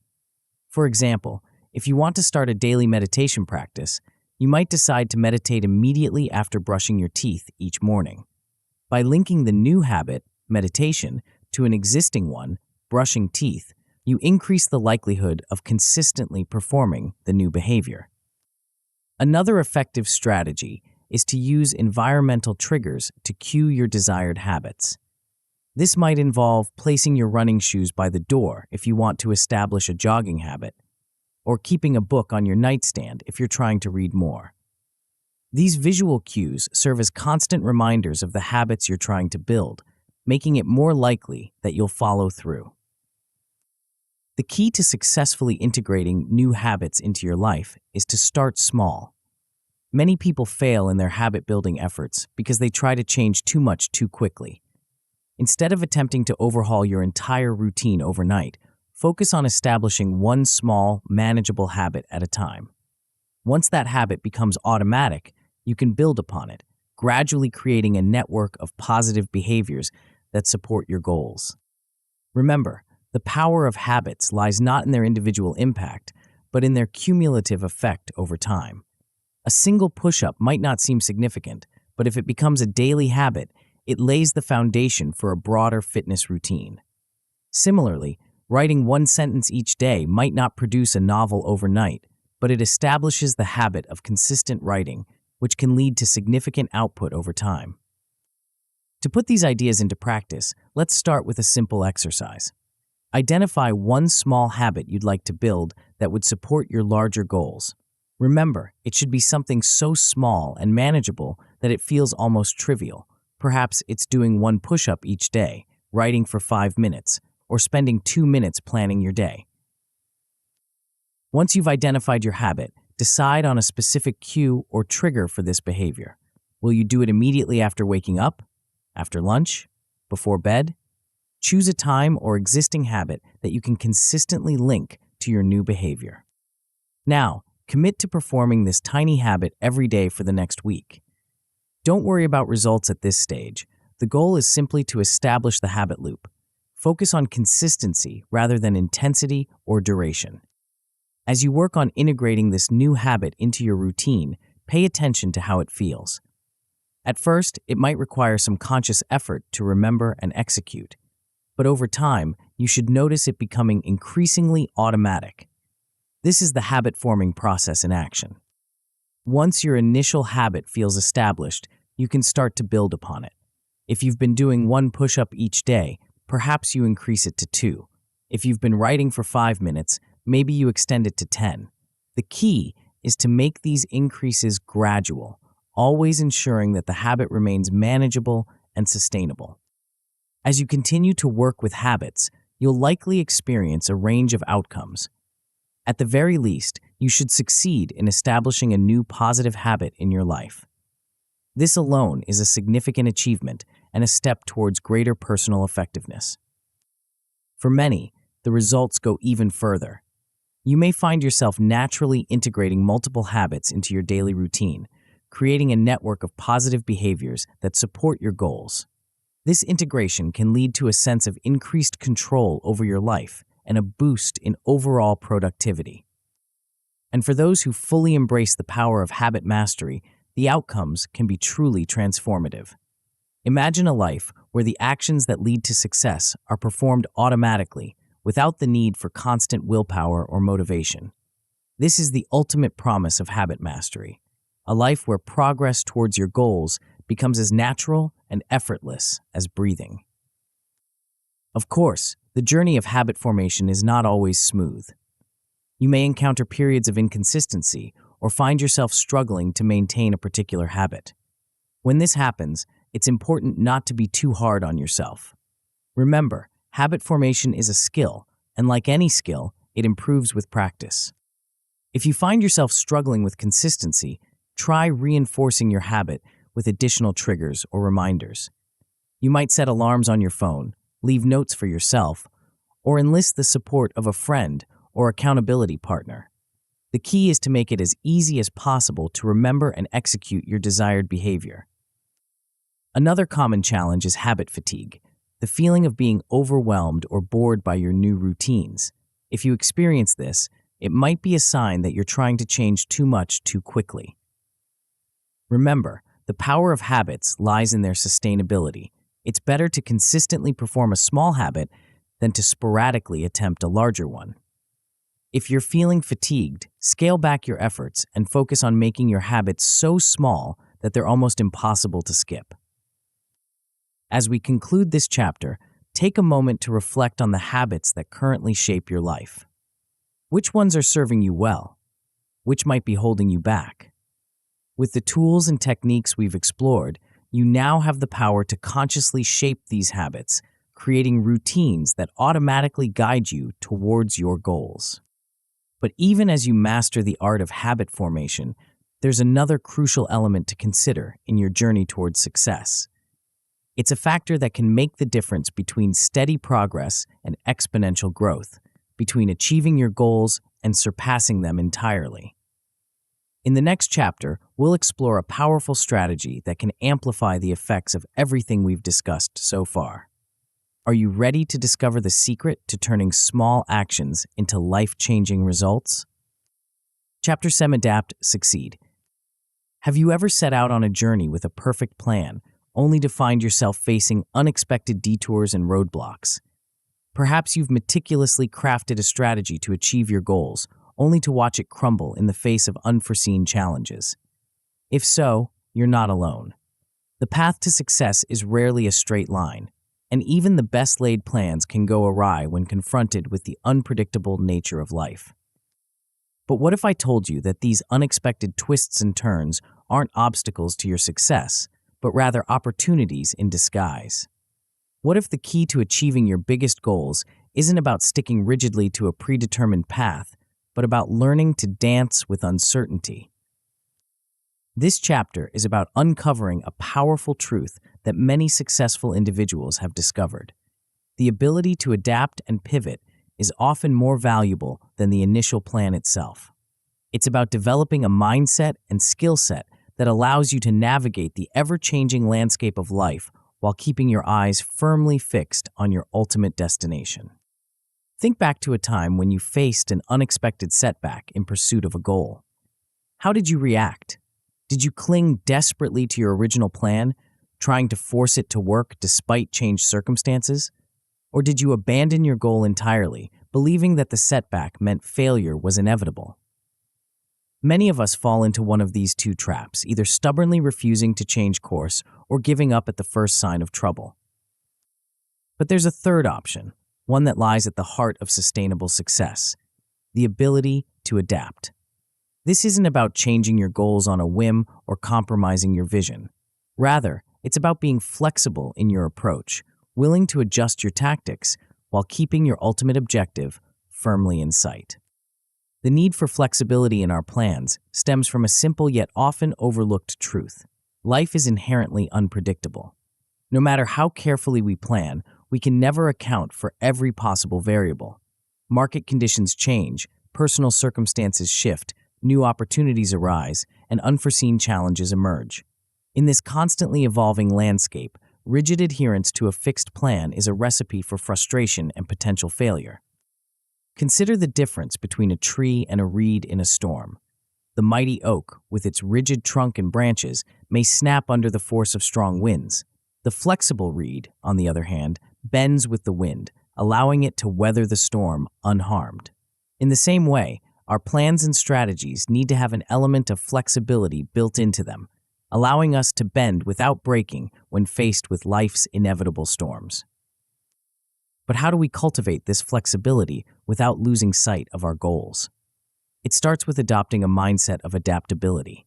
S1: For example, if you want to start a daily meditation practice, you might decide to meditate immediately after brushing your teeth each morning. By linking the new habit, meditation, to an existing one, brushing teeth, you increase the likelihood of consistently performing the new behavior. Another effective strategy is to use environmental triggers to cue your desired habits. This might involve placing your running shoes by the door if you want to establish a jogging habit, or keeping a book on your nightstand if you're trying to read more. These visual cues serve as constant reminders of the habits you're trying to build, making it more likely that you'll follow through. The key to successfully integrating new habits into your life is to start small. Many people fail in their habit-building efforts because they try to change too much too quickly. Instead of attempting to overhaul your entire routine overnight, focus on establishing one small, manageable habit at a time. Once that habit becomes automatic, you can build upon it, gradually creating a network of positive behaviors that support your goals. Remember, the power of habits lies not in their individual impact, but in their cumulative effect over time. A single push-up might not seem significant, but if it becomes a daily habit, it lays the foundation for a broader fitness routine. Similarly, writing one sentence each day might not produce a novel overnight, but it establishes the habit of consistent writing, which can lead to significant output over time. To put these ideas into practice, let's start with a simple exercise. Identify one small habit you'd like to build that would support your larger goals. Remember, it should be something so small and manageable that it feels almost trivial. Perhaps it's doing one push-up each day, writing for 5 minutes, or spending 2 minutes planning your day. Once you've identified your habit, decide on a specific cue or trigger for this behavior. Will you do it immediately after waking up? After lunch? Before bed? Choose a time or existing habit that you can consistently link to your new behavior. Now, commit to performing this tiny habit every day for the next week. Don't worry about results at this stage. The goal is simply to establish the habit loop. Focus on consistency rather than intensity or duration. As you work on integrating this new habit into your routine, pay attention to how it feels. At first, it might require some conscious effort to remember and execute, but over time, you should notice it becoming increasingly automatic. This is the habit-forming process in action. Once your initial habit feels established, you can start to build upon it. If you've been doing one push-up each day, perhaps you increase it to 2. If you've been writing for 5 minutes, maybe you extend it to 10. The key is to make these increases gradual, always ensuring that the habit remains manageable and sustainable. As you continue to work with habits, you'll likely experience a range of outcomes. At the very least, you should succeed in establishing a new positive habit in your life. This alone is a significant achievement and a step towards greater personal effectiveness. For many, the results go even further. You may find yourself naturally integrating multiple habits into your daily routine, creating a network of positive behaviors that support your goals. This integration can lead to a sense of increased control over your life and a boost in overall productivity. And for those who fully embrace the power of habit mastery, the outcomes can be truly transformative. Imagine a life where the actions that lead to success are performed automatically, without the need for constant willpower or motivation. This is the ultimate promise of habit mastery, a life where progress towards your goals becomes as natural and effortless as breathing. Of course, the journey of habit formation is not always smooth. You may encounter periods of inconsistency or find yourself struggling to maintain a particular habit. When this happens, it's important not to be too hard on yourself. Remember, habit formation is a skill, and like any skill, it improves with practice. If you find yourself struggling with consistency, try reinforcing your habit with additional triggers or reminders. You might set alarms on your phone, leave notes for yourself, or enlist the support of a friend or accountability partner. The key is to make it as easy as possible to remember and execute your desired behavior. Another common challenge is habit fatigue, the feeling of being overwhelmed or bored by your new routines. If you experience this, it might be a sign that you're trying to change too much too quickly. Remember, the power of habits lies in their sustainability. It's better to consistently perform a small habit than to sporadically attempt a larger one. If you're feeling fatigued, scale back your efforts and focus on making your habits so small that they're almost impossible to skip. As we conclude this chapter, take a moment to reflect on the habits that currently shape your life. Which ones are serving you well? Which might be holding you back? With the tools and techniques we've explored, you now have the power to consciously shape these habits, creating routines that automatically guide you towards your goals. But even as you master the art of habit formation, there's another crucial element to consider in your journey towards success. It's a factor that can make the difference between steady progress and exponential growth, between achieving your goals and surpassing them entirely. In the next chapter, we'll explore a powerful strategy that can amplify the effects of everything we've discussed so far. Are you ready to discover the secret to turning small actions into life-changing results? Chapter 7: Adapt, Succeed. Have you ever set out on a journey with a perfect plan, only to find yourself facing unexpected detours and roadblocks? Perhaps you've meticulously crafted a strategy to achieve your goals, only to watch it crumble in the face of unforeseen challenges. If so, you're not alone. The path to success is rarely a straight line, and even the best-laid plans can go awry when confronted with the unpredictable nature of life. But what if I told you that these unexpected twists and turns aren't obstacles to your success, but rather opportunities in disguise? What if the key to achieving your biggest goals isn't about sticking rigidly to a predetermined path, but about learning to dance with uncertainty? This chapter is about uncovering a powerful truth that many successful individuals have discovered. The ability to adapt and pivot is often more valuable than the initial plan itself. It's about developing a mindset and skill set that allows you to navigate the ever-changing landscape of life while keeping your eyes firmly fixed on your ultimate destination. Think back to a time when you faced an unexpected setback in pursuit of a goal. How did you react? Did you cling desperately to your original plan, trying to force it to work despite changed circumstances? Or did you abandon your goal entirely, believing that the setback meant failure was inevitable? Many of us fall into one of these two traps, either stubbornly refusing to change course or giving up at the first sign of trouble. But there's a third option, one that lies at the heart of sustainable success: the ability to adapt. This isn't about changing your goals on a whim or compromising your vision. Rather, it's about being flexible in your approach, willing to adjust your tactics while keeping your ultimate objective firmly in sight. The need for flexibility in our plans stems from a simple yet often overlooked truth. Life is inherently unpredictable. No matter how carefully we plan, we can never account for every possible variable. Market conditions change, personal circumstances shift, new opportunities arise, and unforeseen challenges emerge. In this constantly evolving landscape, rigid adherence to a fixed plan is a recipe for frustration and potential failure. Consider the difference between a tree and a reed in a storm. The mighty oak, with its rigid trunk and branches, may snap under the force of strong winds. The flexible reed, on the other hand, bends with the wind, allowing it to weather the storm unharmed. In the same way, our plans and strategies need to have an element of flexibility built into them, allowing us to bend without breaking when faced with life's inevitable storms. But how do we cultivate this flexibility without losing sight of our goals? It starts with adopting a mindset of adaptability.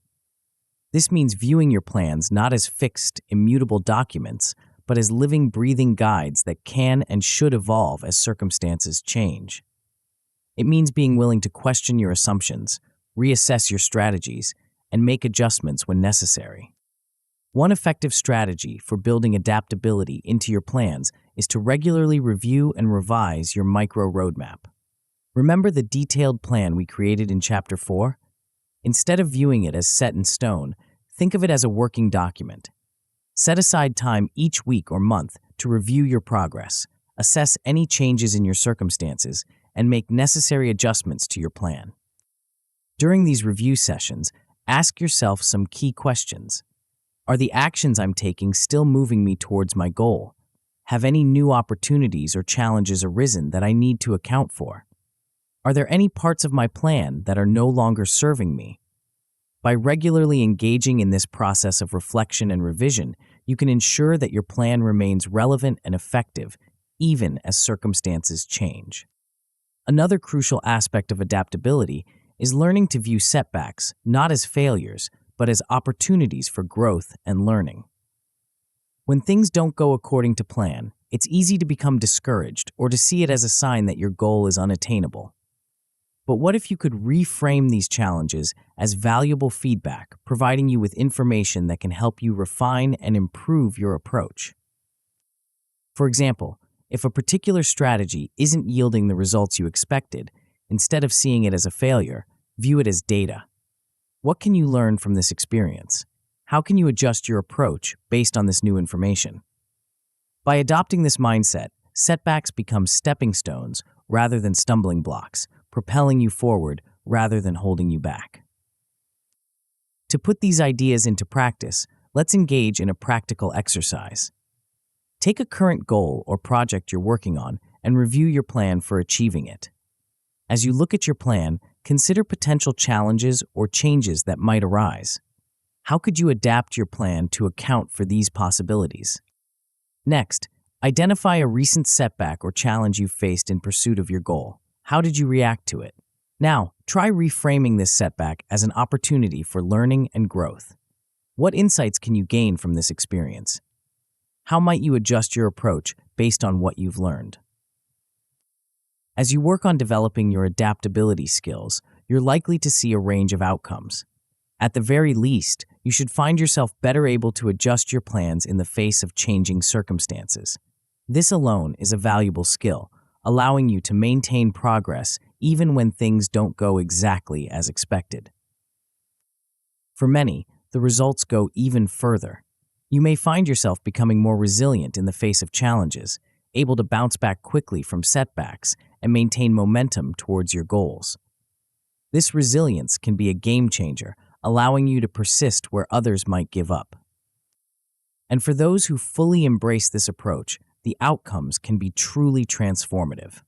S1: This means viewing your plans not as fixed, immutable documents, but as living, breathing guides that can and should evolve as circumstances change. It means being willing to question your assumptions, reassess your strategies, and make adjustments when necessary. One effective strategy for building adaptability into your plans is to regularly review and revise your micro roadmap. Remember the detailed plan we created in Chapter 4? Instead of viewing it as set in stone, think of it as a working document. Set aside time each week or month to review your progress, assess any changes in your circumstances, and make necessary adjustments to your plan. During these review sessions, ask yourself some key questions. Are the actions I'm taking still moving me towards my goal? Have any new opportunities or challenges arisen that I need to account for? Are there any parts of my plan that are no longer serving me? By regularly engaging in this process of reflection and revision, you can ensure that your plan remains relevant and effective, even as circumstances change. Another crucial aspect of adaptability is learning to view setbacks not as failures, but as opportunities for growth and learning. When things don't go according to plan, it's easy to become discouraged or to see it as a sign that your goal is unattainable. But what if you could reframe these challenges as valuable feedback, providing you with information that can help you refine and improve your approach? For example, if a particular strategy isn't yielding the results you expected, instead of seeing it as a failure, view it as data. What can you learn from this experience? How can you adjust your approach based on this new information? By adopting this mindset, setbacks become stepping stones rather than stumbling blocks, propelling you forward rather than holding you back. To put these ideas into practice, let's engage in a practical exercise. Take a current goal or project you're working on and review your plan for achieving it. As you look at your plan, consider potential challenges or changes that might arise. How could you adapt your plan to account for these possibilities? Next, identify a recent setback or challenge you faced in pursuit of your goal. How did you react to it? Now, try reframing this setback as an opportunity for learning and growth. What insights can you gain from this experience? How might you adjust your approach based on what you've learned? As you work on developing your adaptability skills, you're likely to see a range of outcomes. At the very least, you should find yourself better able to adjust your plans in the face of changing circumstances. This alone is a valuable skill, allowing you to maintain progress even when things don't go exactly as expected. For many, the results go even further. You may find yourself becoming more resilient in the face of challenges, able to bounce back quickly from setbacks and maintain momentum towards your goals. This resilience can be a game changer, allowing you to persist where others might give up. And for those who fully embrace this approach, the outcomes can be truly transformative.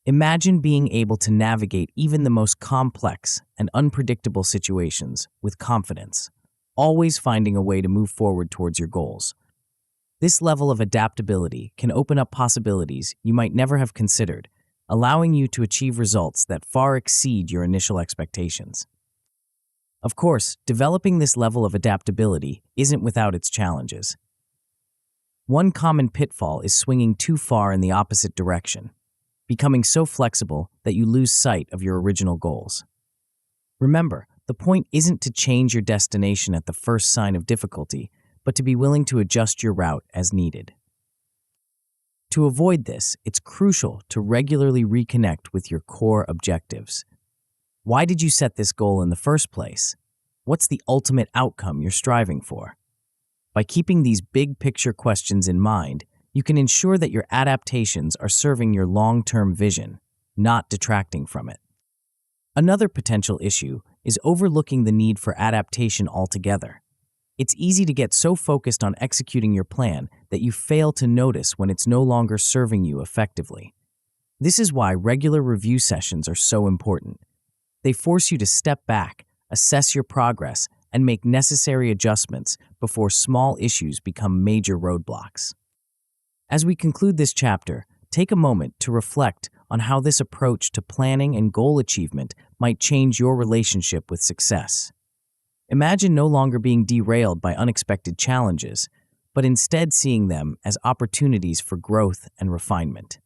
S1: Imagine being able to navigate even the most complex and unpredictable situations with confidence, always finding a way to move forward towards your goals. This level of adaptability can open up possibilities you might never have considered, allowing you to achieve results that far exceed your initial expectations. Of course, developing this level of adaptability isn't without its challenges. One common pitfall is swinging too far in the opposite direction, becoming so flexible that you lose sight of your original goals. Remember, the point isn't to change your destination at the first sign of difficulty, but to be willing to adjust your route as needed. To avoid this, it's crucial to regularly reconnect with your core objectives. Why did you set this goal in the first place? What's the ultimate outcome you're striving for? By keeping these big picture questions in mind, you can ensure that your adaptations are serving your long-term vision, not detracting from it. Another potential issue is overlooking the need for adaptation altogether. It's easy to get so focused on executing your plan that you fail to notice when it's no longer serving you effectively. This is why regular review sessions are so important. They force you to step back, assess your progress, and make necessary adjustments before small issues become major roadblocks. As we conclude this chapter, take a moment to reflect on how this approach to planning and goal achievement might change your relationship with success. Imagine no longer being derailed by unexpected challenges, but instead seeing them as opportunities for growth and refinement.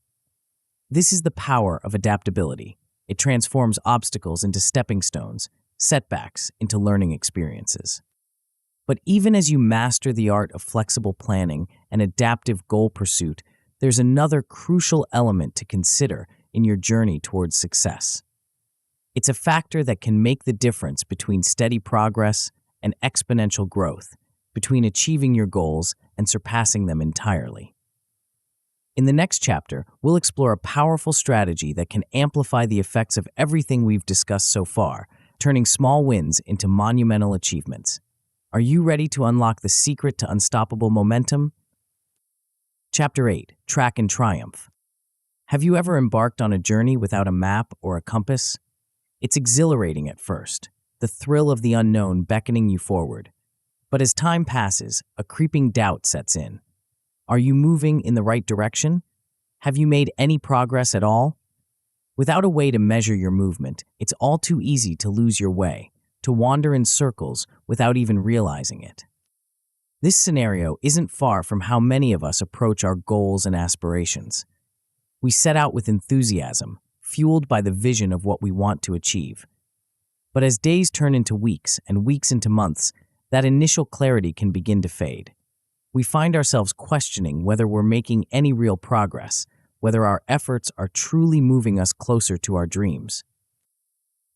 S1: This is the power of adaptability. It transforms obstacles into stepping stones, setbacks into learning experiences. But even as you master the art of flexible planning and adaptive goal pursuit, there's another crucial element to consider in your journey towards success. It's a factor that can make the difference between steady progress and exponential growth, between achieving your goals and surpassing them entirely. In the next chapter, we'll explore a powerful strategy that can amplify the effects of everything we've discussed so far, turning small wins into monumental achievements. Are you ready to unlock the secret to unstoppable momentum? Chapter 8: Track and Triumph. Have you ever embarked on a journey without a map or a compass? It's exhilarating at first, the thrill of the unknown beckoning you forward. But as time passes, a creeping doubt sets in. Are you moving in the right direction? Have you made any progress at all? Without a way to measure your movement, it's all too easy to lose your way, to wander in circles without even realizing it. This scenario isn't far from how many of us approach our goals and aspirations. We set out with enthusiasm, fueled by the vision of what we want to achieve. But as days turn into weeks and weeks into months, that initial clarity can begin to fade. We find ourselves questioning whether we're making any real progress, whether our efforts are truly moving us closer to our dreams.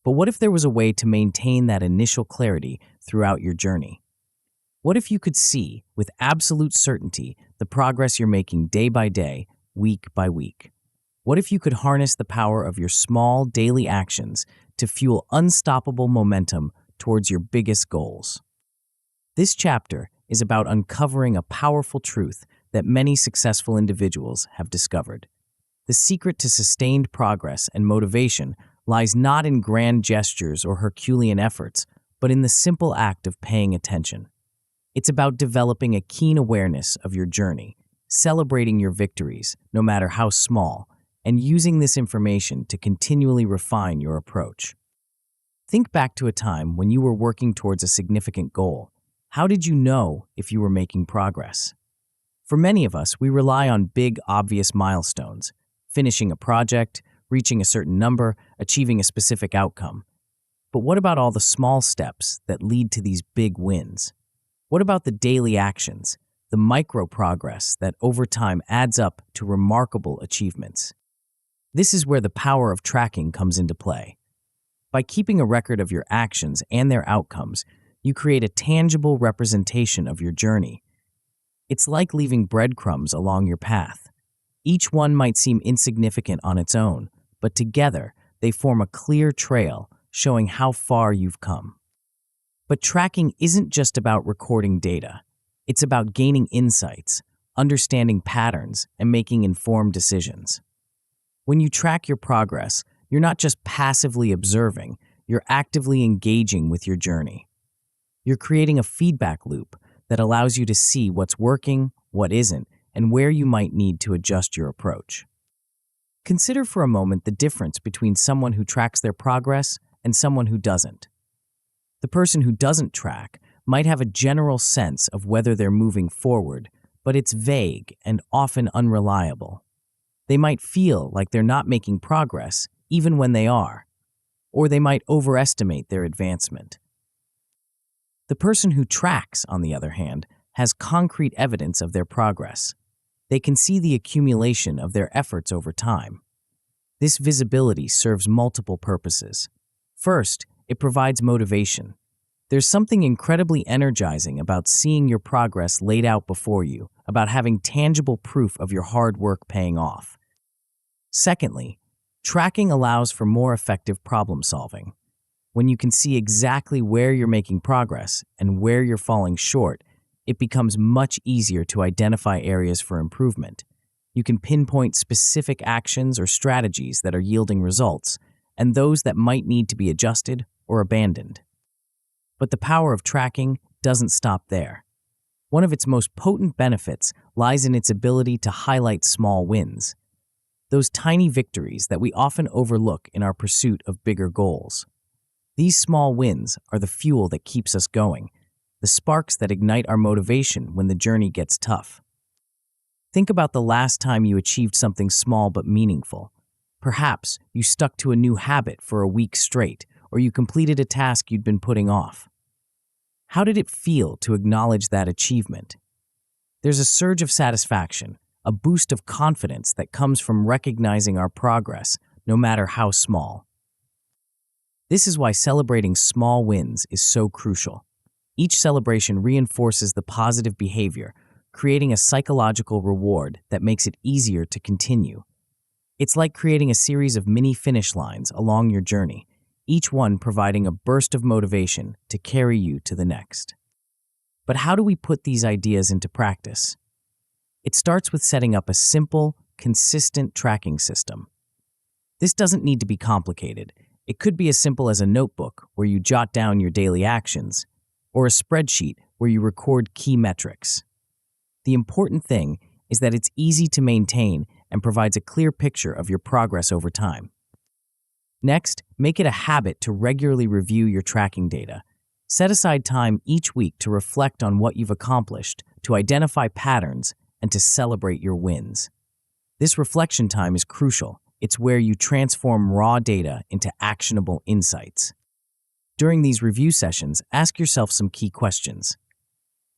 S1: But what if there was a way to maintain that initial clarity throughout your journey? What if you could see, with absolute certainty, the progress you're making day by day, week by week? What if you could harness the power of your small daily actions to fuel unstoppable momentum towards your biggest goals? This chapter is about uncovering a powerful truth that many successful individuals have discovered. The secret to sustained progress and motivation lies not in grand gestures or Herculean efforts, but in the simple act of paying attention. It's about developing a keen awareness of your journey, celebrating your victories, no matter how small, and using this information to continually refine your approach. Think back to a time when you were working towards a significant goal. How did you know if you were making progress? For many of us, we rely on big, obvious milestones, finishing a project, reaching a certain number, achieving a specific outcome. But what about all the small steps that lead to these big wins? What about the daily actions, the micro progress that over time adds up to remarkable achievements? This is where the power of tracking comes into play. By keeping a record of your actions and their outcomes, you create a tangible representation of your journey. It's like leaving breadcrumbs along your path. Each one might seem insignificant on its own, but together they form a clear trail showing how far you've come. But tracking isn't just about recording data. It's about gaining insights, understanding patterns, and making informed decisions. When you track your progress, you're not just passively observing, you're actively engaging with your journey. You're creating a feedback loop that allows you to see what's working, what isn't, and where you might need to adjust your approach. Consider for a moment the difference between someone who tracks their progress and someone who doesn't. The person who doesn't track might have a general sense of whether they're moving forward, but it's vague and often unreliable. They might feel like they're not making progress, even when they are, or they might overestimate their advancement. The person who tracks, on the other hand, has concrete evidence of their progress. They can see the accumulation of their efforts over time. This visibility serves multiple purposes. First, it provides motivation. There's something incredibly energizing about seeing your progress laid out before you, about having tangible proof of your hard work paying off. Secondly, tracking allows for more effective problem solving. When you can see exactly where you're making progress and where you're falling short, it becomes much easier to identify areas for improvement. You can pinpoint specific actions or strategies that are yielding results, and those that might need to be adjusted or abandoned. But the power of tracking doesn't stop there. One of its most potent benefits lies in its ability to highlight small wins, those tiny victories that we often overlook in our pursuit of bigger goals. These small wins are the fuel that keeps us going, the sparks that ignite our motivation when the journey gets tough. Think about the last time you achieved something small but meaningful. Perhaps you stuck to a new habit for a week straight, or you completed a task you'd been putting off. How did it feel to acknowledge that achievement? There's a surge of satisfaction, a boost of confidence that comes from recognizing our progress, no matter how small. This is why celebrating small wins is so crucial. Each celebration reinforces the positive behavior, creating a psychological reward that makes it easier to continue. It's like creating a series of mini finish lines along your journey, each one providing a burst of motivation to carry you to the next. But how do we put these ideas into practice? It starts with setting up a simple, consistent tracking system. This doesn't need to be complicated. It could be as simple as a notebook where you jot down your daily actions, or a spreadsheet where you record key metrics. The important thing is that it's easy to maintain and provides a clear picture of your progress over time. Next, make it a habit to regularly review your tracking data. Set aside time each week to reflect on what you've accomplished, to identify patterns, and to celebrate your wins. This reflection time is crucial. It's where you transform raw data into actionable insights. During these review sessions, ask yourself some key questions.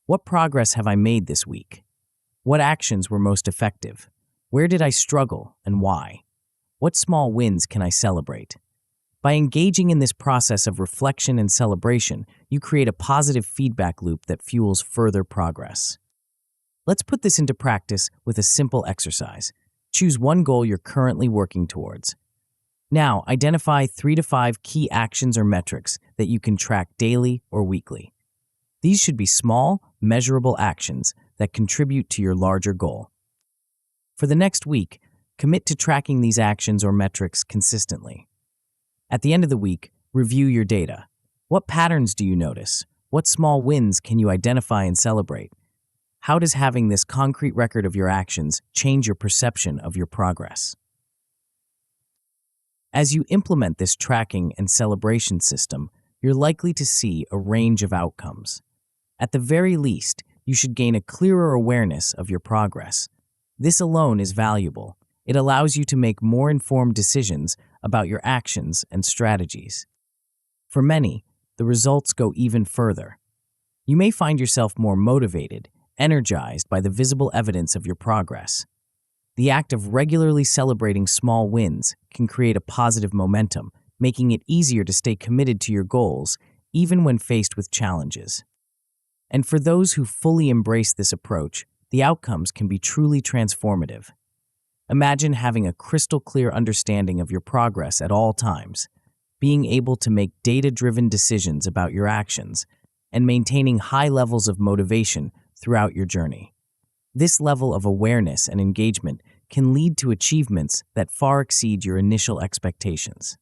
S1: What progress have I made this week? What actions were most effective? Where did I struggle and why? What small wins can I celebrate? By engaging in this process of reflection and celebration, you create a positive feedback loop that fuels further progress. Let's put this into practice with a simple exercise. Choose one goal you're currently working towards. Now, identify 3 to 5 key actions or metrics that you can track daily or weekly. These should be small, measurable actions that contribute to your larger goal. For the next week, commit to tracking these actions or metrics consistently. At the end of the week, review your data. What patterns do you notice? What small wins can you identify and celebrate? How does having this concrete record of your actions change your perception of your progress? As you implement this tracking and celebration system, you're likely to see a range of outcomes. At the very least, you should gain a clearer awareness of your progress. This alone is valuable. It allows you to make more informed decisions about your actions and strategies. For many, the results go even further. You may find yourself more motivated, energized by the visible evidence of your progress. The act of regularly celebrating small wins can create a positive momentum, making it easier to stay committed to your goals even when faced with challenges. And for those who fully embrace this approach, the outcomes can be truly transformative. Imagine having a crystal clear understanding of your progress at all times, being able to make data-driven decisions about your actions, and maintaining high levels of motivation throughout your journey. This level of awareness and engagement can lead to achievements that far exceed your initial expectations.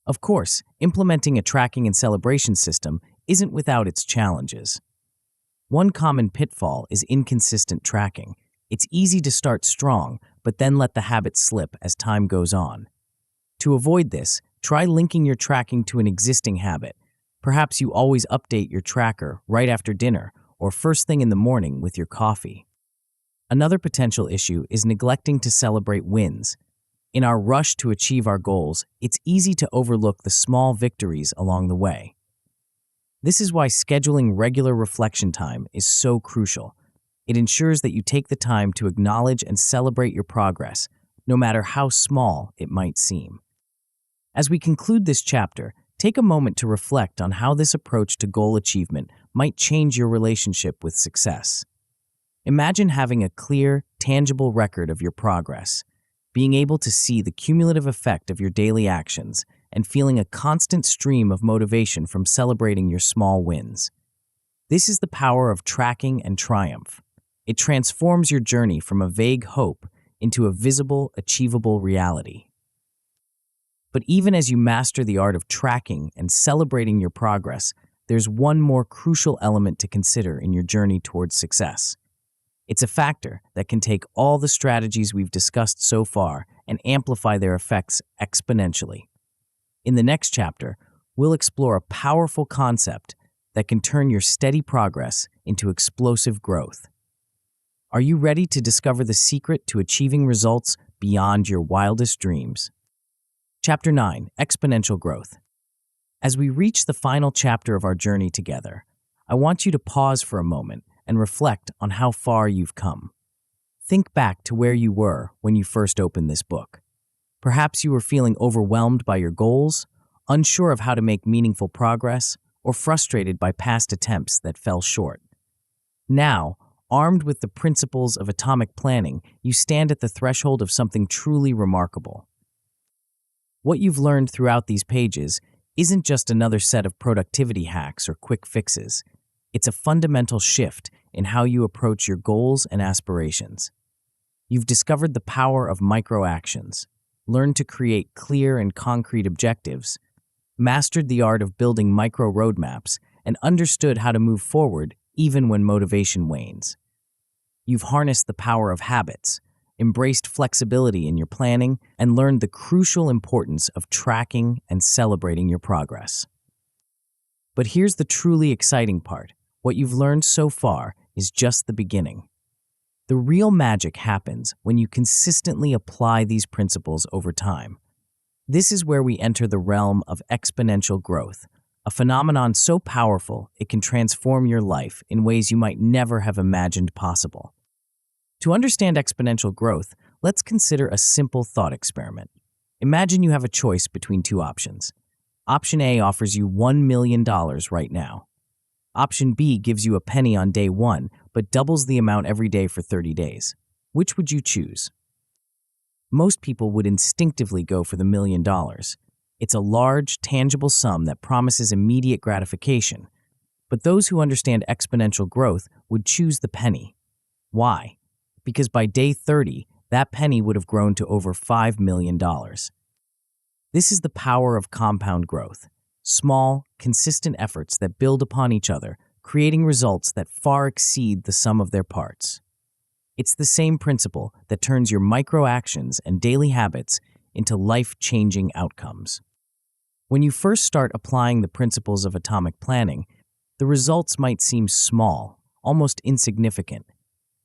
S1: Of course, implementing a tracking and celebration system isn't without its challenges. One common pitfall is inconsistent tracking. It's easy to start strong, but then let the habit slip as time goes on. To avoid this, try linking your tracking to an existing habit. Perhaps you always update your tracker right after dinner or first thing in the morning with your coffee. Another potential issue is neglecting to celebrate wins. In our rush to achieve our goals, it's easy to overlook the small victories along the way. This is why scheduling regular reflection time is so crucial. It ensures that you take the time to acknowledge and celebrate your progress, no matter how small it might seem. As we conclude this chapter, take a moment to reflect on how this approach to goal achievement might change your relationship with success. Imagine having a clear, tangible record of your progress, being able to see the cumulative effect of your daily actions, and feeling a constant stream of motivation from celebrating your small wins. This is the power of tracking and triumph. It transforms your journey from a vague hope into a visible, achievable reality. But even as you master the art of tracking and celebrating your progress, there's one more crucial element to consider in your journey towards success. It's a factor that can take all the strategies we've discussed so far and amplify their effects exponentially. In the next chapter, we'll explore a powerful concept that can turn your steady progress into explosive growth. Are you ready to discover the secret to achieving results beyond your wildest dreams? Chapter 9: Exponential Growth. As we reach the final chapter of our journey together, I want you to pause for a moment and reflect on how far you've come. Think back to where you were when you first opened this book. Perhaps you were feeling overwhelmed by your goals, unsure of how to make meaningful progress, or frustrated by past attempts that fell short. Now, armed with the principles of atomic planning, you stand at the threshold of something truly remarkable. What you've learned throughout these pages isn't just another set of productivity hacks or quick fixes. It's a fundamental shift in how you approach your goals and aspirations. You've discovered the power of micro-actions, learned to create clear and concrete objectives, mastered the art of building micro-roadmaps, and understood how to move forward even when motivation wanes. You've harnessed the power of habits, embraced flexibility in your planning, and learned the crucial importance of tracking and celebrating your progress. But here's the truly exciting part. What you've learned so far is just the beginning. The real magic happens when you consistently apply these principles over time. This is where we enter the realm of exponential growth, a phenomenon so powerful it can transform your life in ways you might never have imagined possible. To understand exponential growth, let's consider a simple thought experiment. Imagine you have a choice between two options. Option A offers you $1 million right now. Option B gives you a penny on day 1, but doubles the amount every day for 30 days. Which would you choose? Most people would instinctively go for the $1 million. It's a large, tangible sum that promises immediate gratification. But those who understand exponential growth would choose the penny. Why? Because by day 30, that penny would have grown to over $5 million. This is the power of compound growth. Small, consistent efforts that build upon each other, creating results that far exceed the sum of their parts. It's the same principle that turns your micro-actions and daily habits into life-changing outcomes. When you first start applying the principles of atomic planning, the results might seem small, almost insignificant.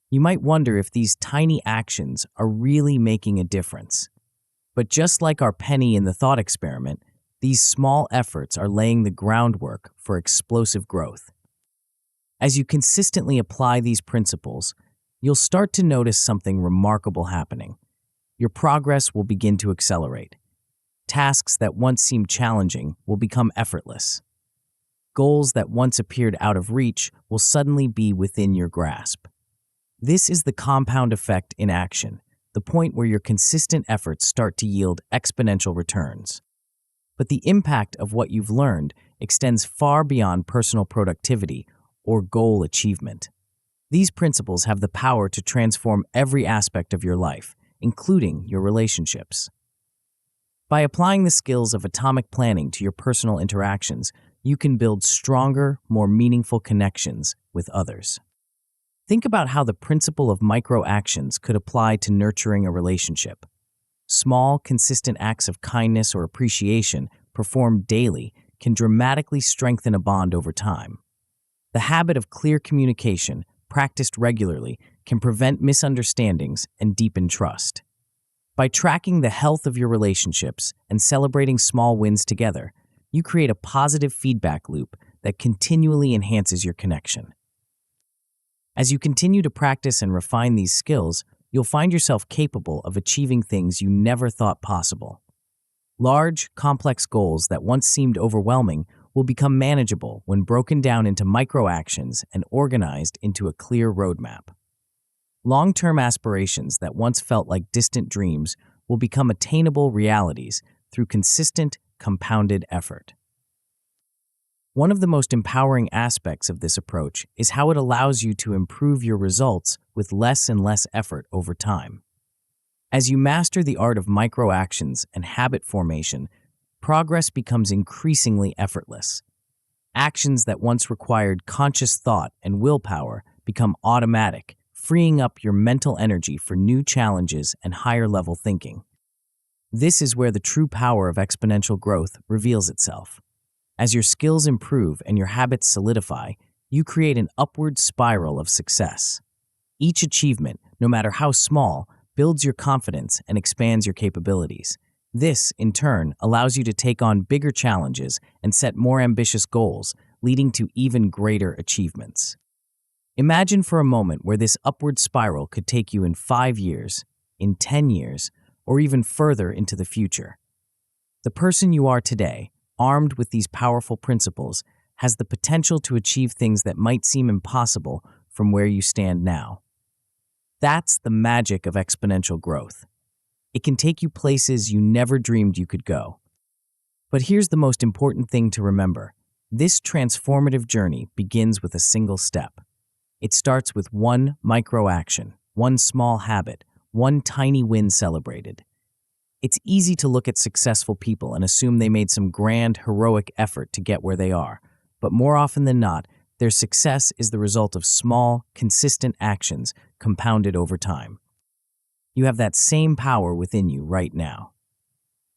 S1: You might wonder if these tiny actions are really making a difference. But just like our penny in the thought experiment, these small efforts are laying the groundwork for explosive growth. As you consistently apply these principles, you'll start to notice something remarkable happening. Your progress will begin to accelerate. Tasks that once seemed challenging will become effortless. Goals that once appeared out of reach will suddenly be within your grasp. This is the compound effect in action, the point where your consistent efforts start to yield exponential returns. But the impact of what you've learned extends far beyond personal productivity or goal achievement. These principles have the power to transform every aspect of your life, including your relationships. By applying the skills of atomic planning to your personal interactions, you can build stronger, more meaningful connections with others. Think about how the principle of micro-actions could apply to nurturing a relationship. Small, consistent acts of kindness or appreciation performed daily can dramatically strengthen a bond over time. The habit of clear communication, practiced regularly, can prevent misunderstandings and deepen trust. By tracking the health of your relationships and celebrating small wins together, you create a positive feedback loop that continually enhances your connection. As you continue to practice and refine these skills, you'll find yourself capable of achieving things you never thought possible. Large, complex goals that once seemed overwhelming will become manageable when broken down into micro-actions and organized into a clear roadmap. Long-term aspirations that once felt like distant dreams will become attainable realities through consistent, compounded effort. One of the most empowering aspects of this approach is how it allows you to improve your results with less and less effort over time. As you master the art of micro-actions and habit formation, progress becomes increasingly effortless. Actions that once required conscious thought and willpower become automatic, freeing up your mental energy for new challenges and higher-level thinking. This is where the true power of exponential growth reveals itself. As your skills improve and your habits solidify, you create an upward spiral of success. Each achievement, no matter how small, builds your confidence and expands your capabilities. This, in turn, allows you to take on bigger challenges and set more ambitious goals, leading to even greater achievements. Imagine for a moment where this upward spiral could take you in 5 years, in 10 years, or even further into the future. The person you are today, armed with these powerful principles, has the potential to achieve things that might seem impossible from where you stand now. That's the magic of exponential growth. It can take you places you never dreamed you could go. But here's the most important thing to remember. This transformative journey begins with a single step. It starts with one micro-action, one small habit, one tiny win celebrated. It's easy to look at successful people and assume they made some grand, heroic effort to get where they are, but more often than not, their success is the result of small, consistent actions compounded over time. You have that same power within you right now.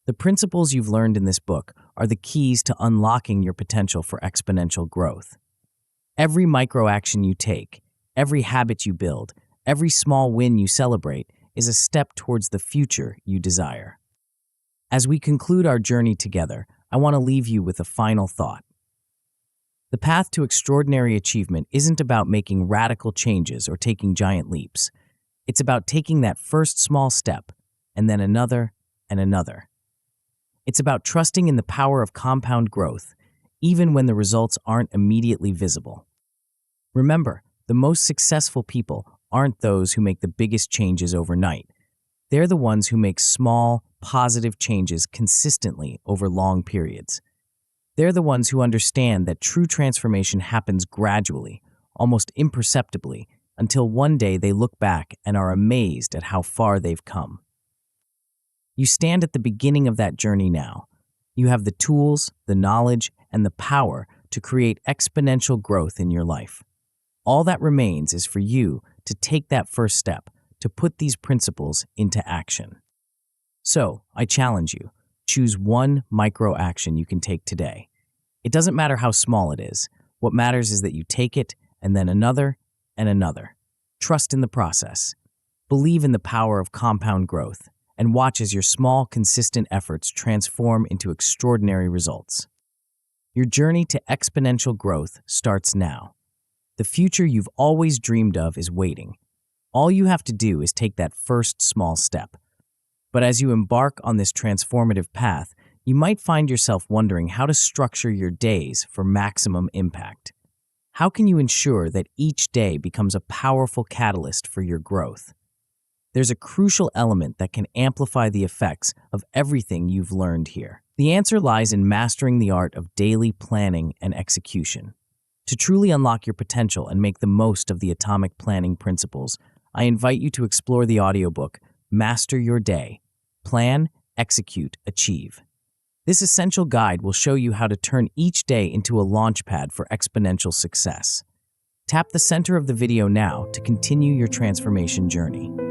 S1: The principles you've learned in this book are the keys to unlocking your potential for exponential growth. Every micro-action you take, every habit you build, every small win you celebrate is a step towards the future you desire. As we conclude our journey together, I want to leave you with a final thought. The path to extraordinary achievement isn't about making radical changes or taking giant leaps. It's about taking that first small step, and then another and another. It's about trusting in the power of compound growth, even when the results aren't immediately visible. Remember, the most successful people aren't those who make the biggest changes overnight. They're the ones who make small, positive changes consistently over long periods. They're the ones who understand that true transformation happens gradually, almost imperceptibly, until one day they look back and are amazed at how far they've come. You stand at the beginning of that journey now. You have the tools, the knowledge, and the power to create exponential growth in your life. All that remains is for you to take that first step, to put these principles into action. So, I challenge you, choose one micro-action you can take today. It doesn't matter how small it is. What matters is that you take it, and then another, and another. Trust in the process. Believe in the power of compound growth, and watch as your small, consistent efforts transform into extraordinary results. Your journey to exponential growth starts now. The future you've always dreamed of is waiting. All you have to do is take that first small step. But as you embark on this transformative path, you might find yourself wondering how to structure your days for maximum impact. How can you ensure that each day becomes a powerful catalyst for your growth? There's a crucial element that can amplify the effects of everything you've learned here. The answer lies in mastering the art of daily planning and execution. To truly unlock your potential and make the most of the atomic planning principles, I invite you to explore the audiobook, Master Your Day, Plan, Execute, Achieve. This essential guide will show you how to turn each day into a launchpad for exponential success. Tap the center of the video now to continue your transformation journey.